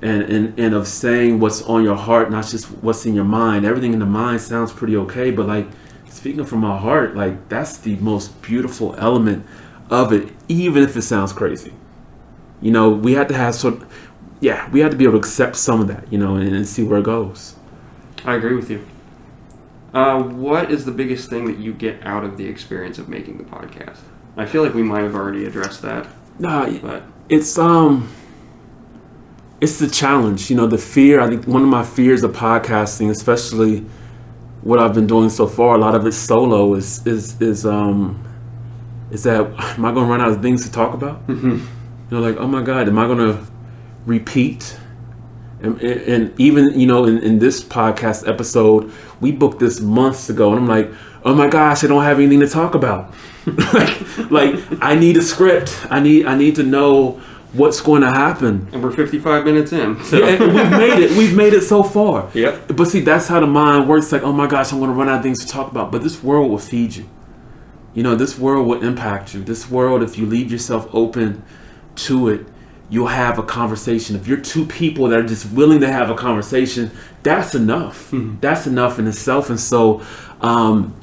and of saying what's on your heart, not just what's in your mind. Everything in the mind sounds pretty okay, but like speaking from my heart, like that's the most beautiful element of it, even if it sounds crazy. You know, we had to have we had to be able to accept some of that, you know, and see where it goes. I agree with you. What is the biggest thing that you get out of the experience of making the podcast? I feel like we might have already addressed that. But it's the challenge, you know, the fear. I think one of my fears of podcasting, especially what I've been doing so far, a lot of it solo, is that am I going to run out of things to talk about? Mm-hmm. You know, like, oh my God, am I going to repeat? And even, you know, in this podcast episode, we booked this months ago, and I'm like, oh my gosh, I don't have anything to talk about. like I need a script. I need to know what's going to happen. And we're 55 minutes in. So. Yeah, and we've made it so far. Yep. But see, that's how the mind works. Like, oh my gosh, I'm going to run out of things to talk about. But this world will feed you. You know, this world will impact you. This world, if you leave yourself open to it, you'll have a conversation. If you're two people that are just willing to have a conversation, that's enough. Mm-hmm. That's enough in itself. And so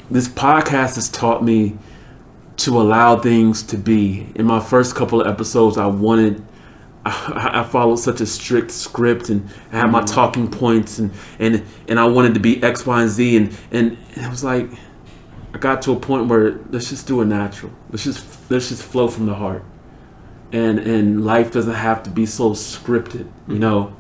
this podcast has taught me to allow things to be. In my first couple of episodes, I followed such a strict script, and I had my talking points, and I wanted to be X, Y, and Z. And it was like, I got to a point where let's just do it natural. Let's just flow from the heart, and life doesn't have to be so scripted. You know,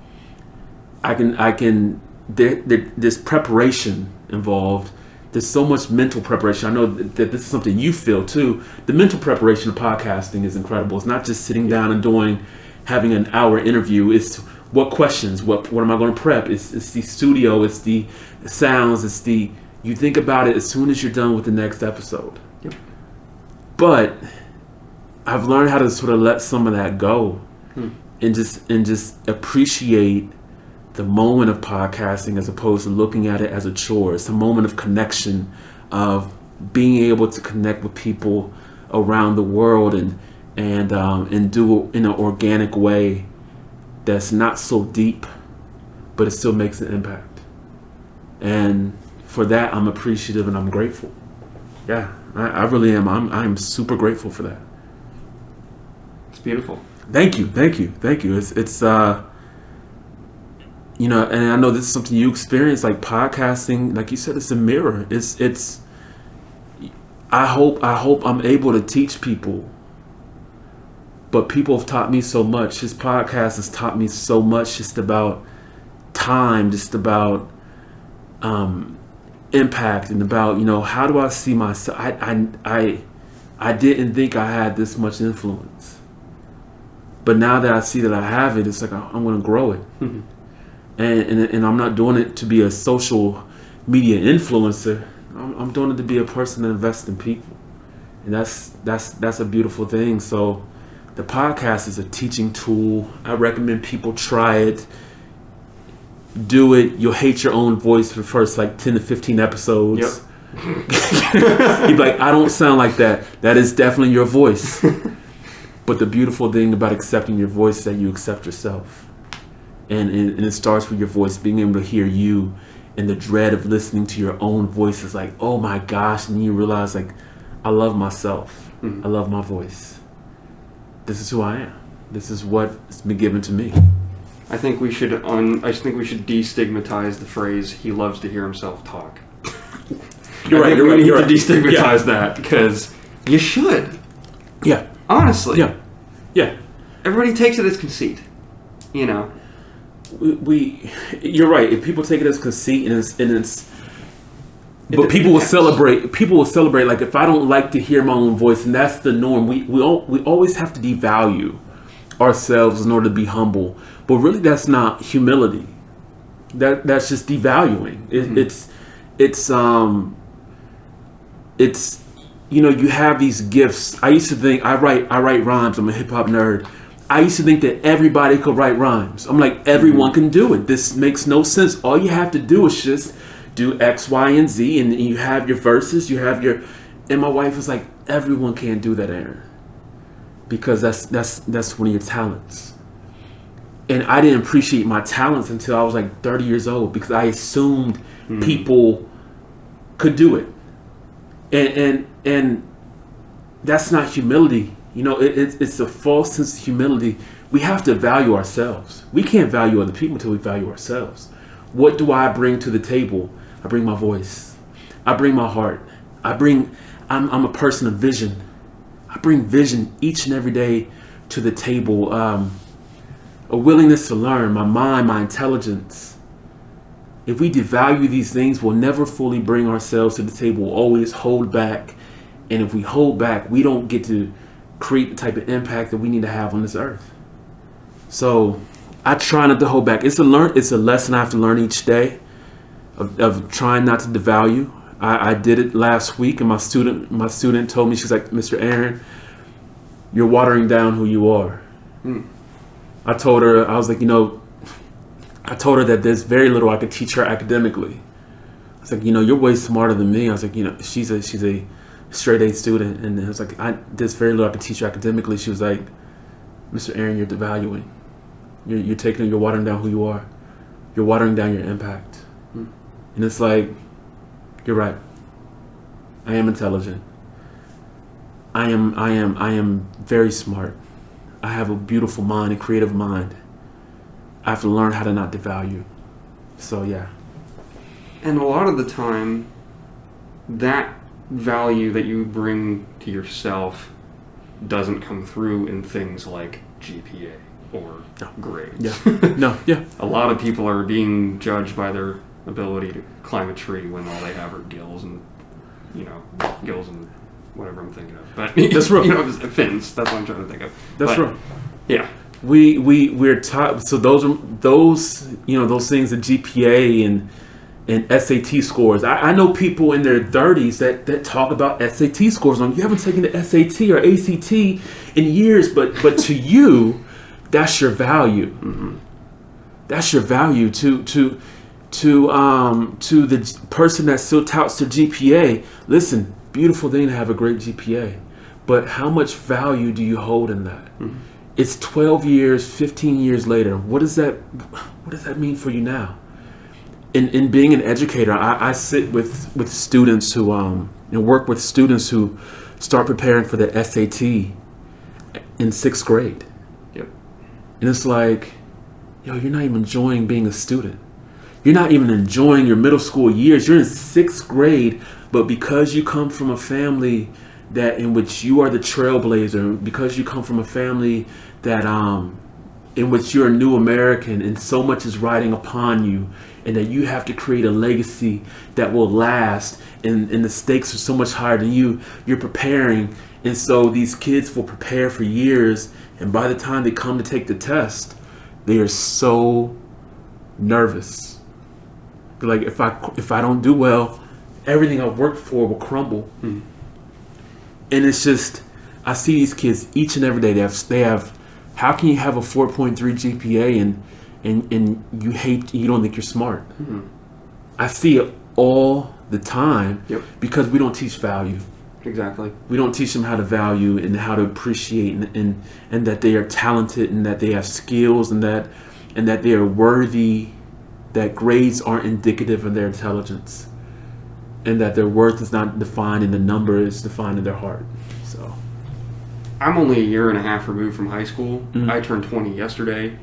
there's preparation involved. There's so much mental preparation. I know that this is something you feel too. The mental preparation of podcasting is incredible. It's not just sitting down and having an hour interview. It's what questions, what am I going to prep? It's the studio, it's the sounds, you think about it as soon as you're done with the next episode. Yep. But I've learned how to sort of let some of that go and just appreciate the moment of podcasting as opposed to looking at it as a chore. It's a moment of connection, of being able to connect with people around the world and do it in an organic way that's not so deep, but it still makes an impact. And for that, I'm appreciative and I'm grateful. Yeah, I really am. I'm super grateful for that. It's beautiful. Thank you. It's you know, and I know this is something you experience, like podcasting. Like you said, it's a mirror. It's. I hope I'm able to teach people. But people have taught me so much. His podcast has taught me so much, just about time, just about impact, and about, you know, how do I see myself. I didn't think I had this much influence, but now that I see that I have it, it's like I'm going to grow it. Mm-hmm. And I'm not doing it to be a social media influencer. I'm doing it to be a person that invests in people, and that's a beautiful thing. So the podcast is a teaching tool. I recommend people try it. Do it. You'll hate your own voice for the first like 10 to 15 episodes. Yep. You'd be like, I don't sound like that. That is definitely your voice. But the beautiful thing about accepting your voice is that you accept yourself. And it starts with your voice, being able to hear you, and the dread of listening to your own voice is like, oh my gosh. And you realize, like, I love myself. Mm-hmm. I love my voice. This is who I am. This is what's been given to me. I think we should destigmatize the phrase, he loves to hear himself talk. You're right. We need to destigmatize that, because you should. Yeah. Honestly. Yeah. Everybody takes it as conceit, you know. You're right. If people take it as conceit but people will celebrate. People will celebrate. Like, if I don't like to hear my own voice, and that's the norm. We always have to devalue ourselves in order to be humble. But really, that's not humility. That's just devaluing. Mm-hmm. you have these gifts. I used to think I write rhymes. I'm a hip hop nerd. I used to think that everybody could write rhymes. I'm like, everyone can do it. This makes no sense. All you have to do is just do X, Y, and Z, and you have your verses. You have your. And my wife was like, everyone can't do that, Aaron, because that's one of your talents. And I didn't appreciate my talents until I was like 30 years old, because I assumed people could do it. And that's not humility. It's a false sense of humility. We have to value ourselves. We can't value other people until we value ourselves. What do I bring to the table? I bring my voice. I bring my heart. I'm a person of vision. I bring vision each and every day to the table. A willingness to learn, my mind, my intelligence. If we devalue these things, we'll never fully bring ourselves to the table. We'll always hold back. And if we hold back, we don't get to create the type of impact that we need to have on this earth. So I try not to hold back. It's a lesson I have to learn each day of trying not to devalue. I did it last week, and my student told me, she's like, Mr. Aaron, you're watering down who you are. I told her, I was like, I told her that there's very little I could teach her academically. I was like, you're way smarter than me. I was like, she's a straight A student, and I was like, there's very little I could teach her academically. She was like, Mr. Aaron, you're devaluing. You're watering down who you are. You're watering down your impact. And it's like, you're right. I am intelligent. I am very smart. I have a beautiful mind, a creative mind. I have to learn how to not devalue. So yeah. And a lot of the time, that value that you bring to yourself doesn't come through in things like GPA or grades. Yeah. A lot of people are being judged by their ability to climb a tree when all they have are gills and whatever I'm thinking of. But that's real. Fins. That's what I'm trying to think of. That's real. Yeah. We're taught. So those those things, the GPA and SAT scores. I know people in their 30s that talk about SAT scores. You haven't taken the SAT or ACT in years, but to you, that's your value. Mm-hmm. That's your value to the person that still touts their GPA. Listen, beautiful thing to have a great GPA, but how much value do you hold in that? Mm-hmm. It's 12 years, 15 years later. What does that mean for you now? In being an educator, I sit with students who and work with students who start preparing for the SAT in 6th grade. Yep. And it's like, you're not even enjoying being a student. You're not even enjoying your middle school years. You're in 6th grade, but because you come from a family that in which you are the trailblazer, because you come from a family that in which you're a new American and so much is riding upon you, and that you have to create a legacy that will last, and the stakes are so much higher than you're preparing. And so these kids will prepare for years, and by the time they come to take the test, they are so nervous. They're like, if I don't do well, everything I've worked for will crumble. Mm-hmm. And it's just, I see these kids each and every day. They have how can you have a 4.3 GPA and you don't think you're smart? Mm-hmm. I see it all the time. Yep. Because we don't teach value. Exactly. We don't teach them how to value and how to appreciate and that they are talented and that they have skills and that they are worthy, that grades aren't indicative of their intelligence, and that their worth is not defined in the number, it's defined in their heart. So I'm only a year and a half removed from high school. Mm-hmm. I turned 20 yesterday.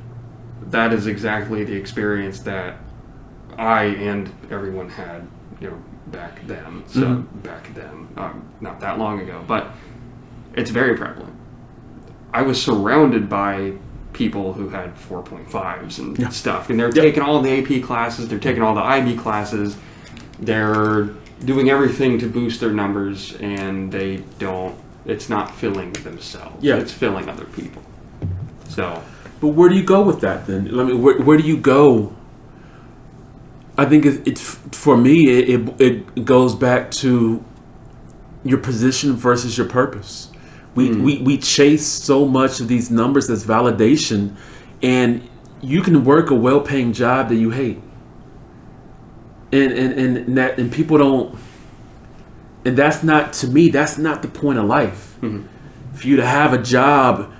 That is exactly the experience that I and everyone had, back then. So mm-hmm. Back then, not that long ago, but it's very prevalent. I was surrounded by people who had 4.5s and stuff, and they're taking all the AP classes, they're taking all the IB classes, they're doing everything to boost their numbers, and it's not filling themselves. Yeah. It's filling other people. So, but where do you go with that then? I mean, where do you go? I think it's for me. It goes back to your position versus your purpose. We chase so much of these numbers as validation, and you can work a well-paying job that you hate, and people don't. And that's not, to me, that's not the point of life. For you to have a job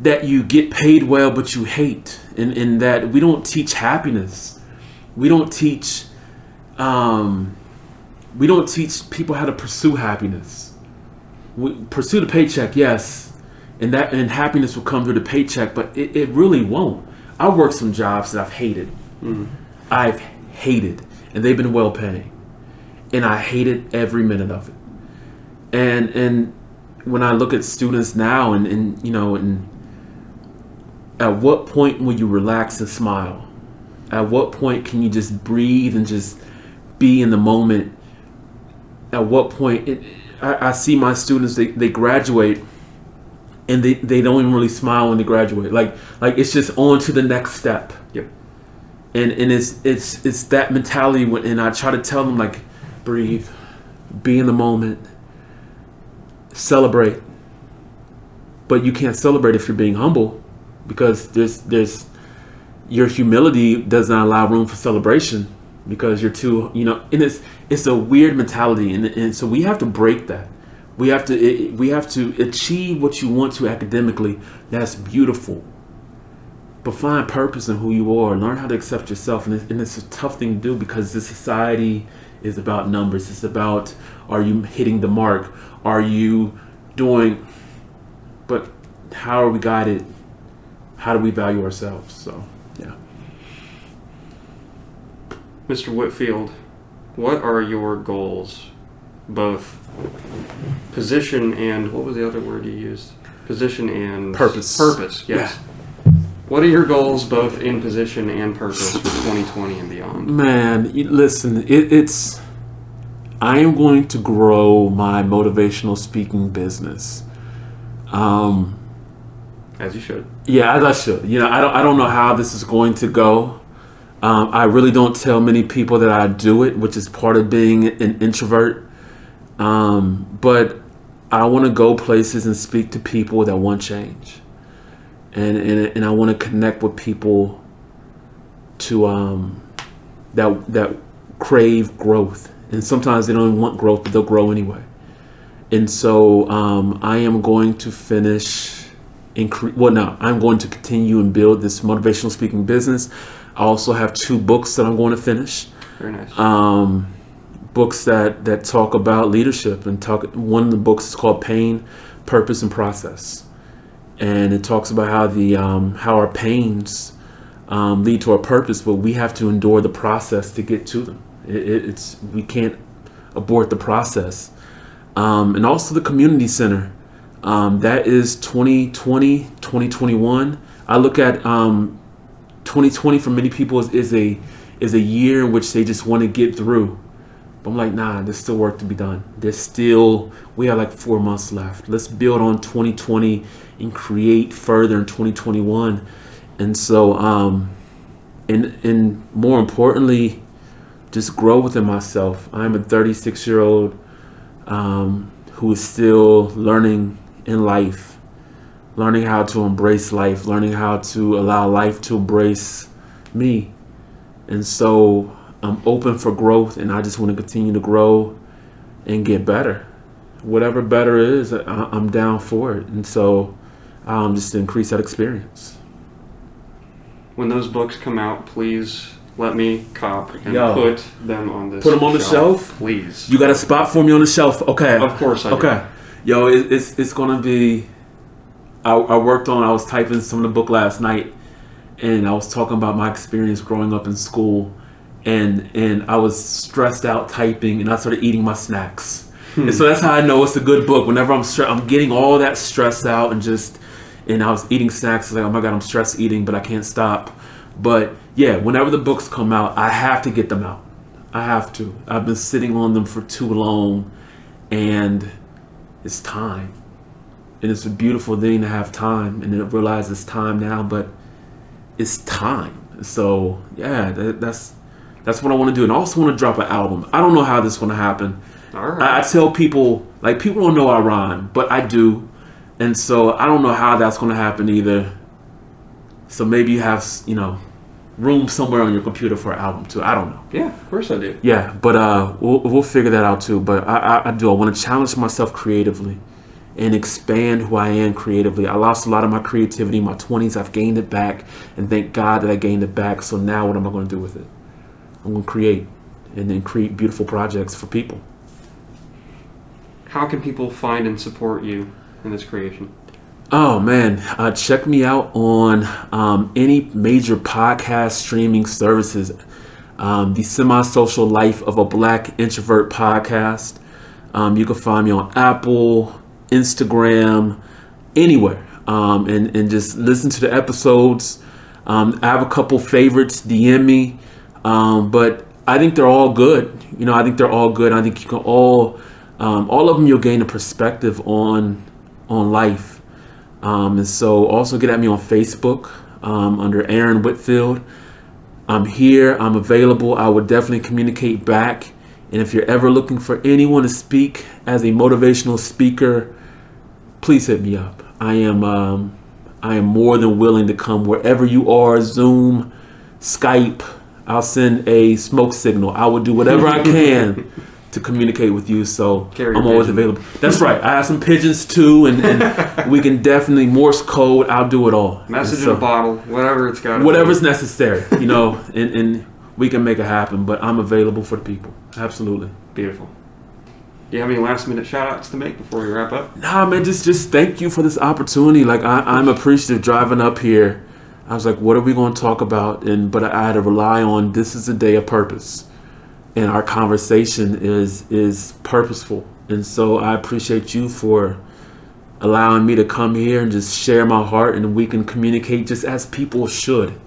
that you get paid well but you hate, and that we don't teach happiness. We don't teach people how to pursue happiness. We pursue the paycheck, yes, and happiness will come through the paycheck, but it really won't. I worked some jobs that I've hated. I've hated, and they've been well paying, and I hated every minute of it. And when I look at students now, and at what point will you relax and smile? At what point can you just breathe and just be in the moment? At what point, I see my students, they graduate and they don't even really smile when they graduate. Like it's just on to the next step. Yep. And it's that mentality and I try to tell them, like, breathe, be in the moment, celebrate. But you can't celebrate if you're being humble, because there's your humility does not allow room for celebration, because you're too, and it's a weird mentality, and so we have to break that. We have to achieve what you want to academically. That's beautiful, but find purpose in who you are. Learn how to accept yourself, and it's a tough thing to do, because this society is about numbers. It's about, are you hitting the mark? Are you doing? But how are we guided? How do we value ourselves? So, yeah. Mr. Whitfield, what are your goals, both position and, what was the other word you used? Position and purpose. Purpose, yes. Yeah. What are your goals, both in position and purpose, for 2020 and beyond? Man, listen, it's. I am going to grow my motivational speaking business. As you should. Yeah, as I should. I don't know how this is going to go. I really don't tell many people that I do it, which is part of being an introvert. But I want to go places and speak to people that want change, and I want to connect with people to that crave growth. And sometimes they don't even want growth, but they'll grow anyway. And so I am going to I'm going to continue and build this motivational speaking business. I also have 2 books that I'm going to finish. Very nice. Books that talk about leadership, and one of the books is called Pain, Purpose, and Process. And it talks about how our pains lead to our purpose, but we have to endure the process to get to them. We can't abort the process. And also the community center. That is 2020, 2021. I look at 2020 for many people is a year in which they just want to get through. But I'm like, nah, there's still work to be done. We have like 4 months left. Let's build on 2020 and create further in 2021. And so, and more importantly, just grow within myself. I'm a 36-year-old who is still learning in life, learning how to embrace life, learning how to allow life to embrace me. And so I'm open for growth, and I just want to continue to grow and get better. Whatever better is, I'm down for it. And so just to increase that experience. When those books come out, please let me cop and put them on this. Put them on the shelf, please. You got a spot for me on the shelf, okay? Of course I do. Okay, it's gonna be. I was typing some of the book last night, and I was talking about my experience growing up in school, and I was stressed out typing, and I started eating my snacks, and so that's how I know it's a good book. Whenever I'm getting all that stressed out and I was eating snacks. It's like, oh my God, I'm stress eating, but I can't stop. But yeah, whenever the books come out, I have to get them out. I have to. I've been sitting on them for too long, and it's time. And it's a beautiful thing to have time, and to realize it's time now, but it's time. So yeah, that's what I want to do. And I also want to drop an album. I don't know how this is going to happen. All right. I tell people, like, people don't know I rhyme, but I do. And so I don't know how that's going to happen either. So maybe you have, room somewhere on your computer for an album too. I don't know. Yeah, of course I do. Yeah, but we'll figure that out too. But I do. I want to challenge myself creatively and expand who I am creatively. I lost a lot of my creativity in my 20s. I've gained it back, and thank God that I gained it back. So now what am I going to do with it? I'm going to create and then create beautiful projects for people. How can people find and support you in this creation? Oh man, check me out on any major podcast streaming services. The Semi-Social Life of a Black Introvert podcast. You can find me on Apple, Instagram, anywhere, and just listen to the episodes. I have a couple favorites. DM me, but I think they're all good. I think they're all good. I think you can all of them, you'll gain a perspective on life. And so also get at me on Facebook under Aaron Whitfield. I'm here. I'm available. I would definitely communicate back. And if you're ever looking for anyone to speak as a motivational speaker, please hit me up. I am more than willing to come wherever you are. Zoom, Skype. I'll send a smoke signal. I will do whatever I can to communicate with you, so I'm always available. That's right. I have some pigeons too, and we can definitely Morse code. I'll do it all. Message in a bottle, whatever it's got. Whatever's necessary, and we can make it happen. But I'm available for the people. Absolutely. Beautiful. Do you have any last minute shout outs to make before we wrap up? Nah, man, just thank you for this opportunity. Like I'm appreciative driving up here. I was like, what are we going to talk about? But I had to rely on this is a day of purpose. And our conversation is purposeful. And so I appreciate you for allowing me to come here and just share my heart, and we can communicate just as people should.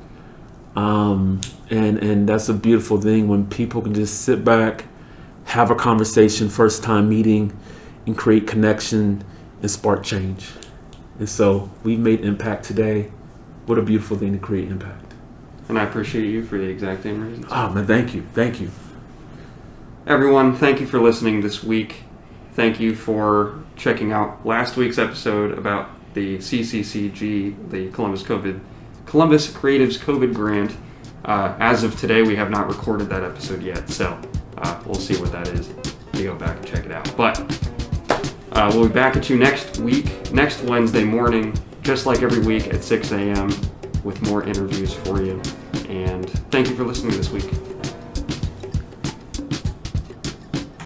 And that's a beautiful thing when people can just sit back, have a conversation, first time meeting, and create connection and spark change. And so we've made impact today. What a beautiful thing to create impact. And I appreciate you for the exact same reasons. Oh man, thank you. Thank you. Everyone, thank you for listening this week. Thank you for checking out last week's episode about the CCCG, the Columbus Creatives COVID Grant. As of today, we have not recorded that episode yet, so we'll see what that is. You go back and check it out. But we'll be back at you next Wednesday morning, just like every week at 6 a.m. with more interviews for you. And thank you for listening this week.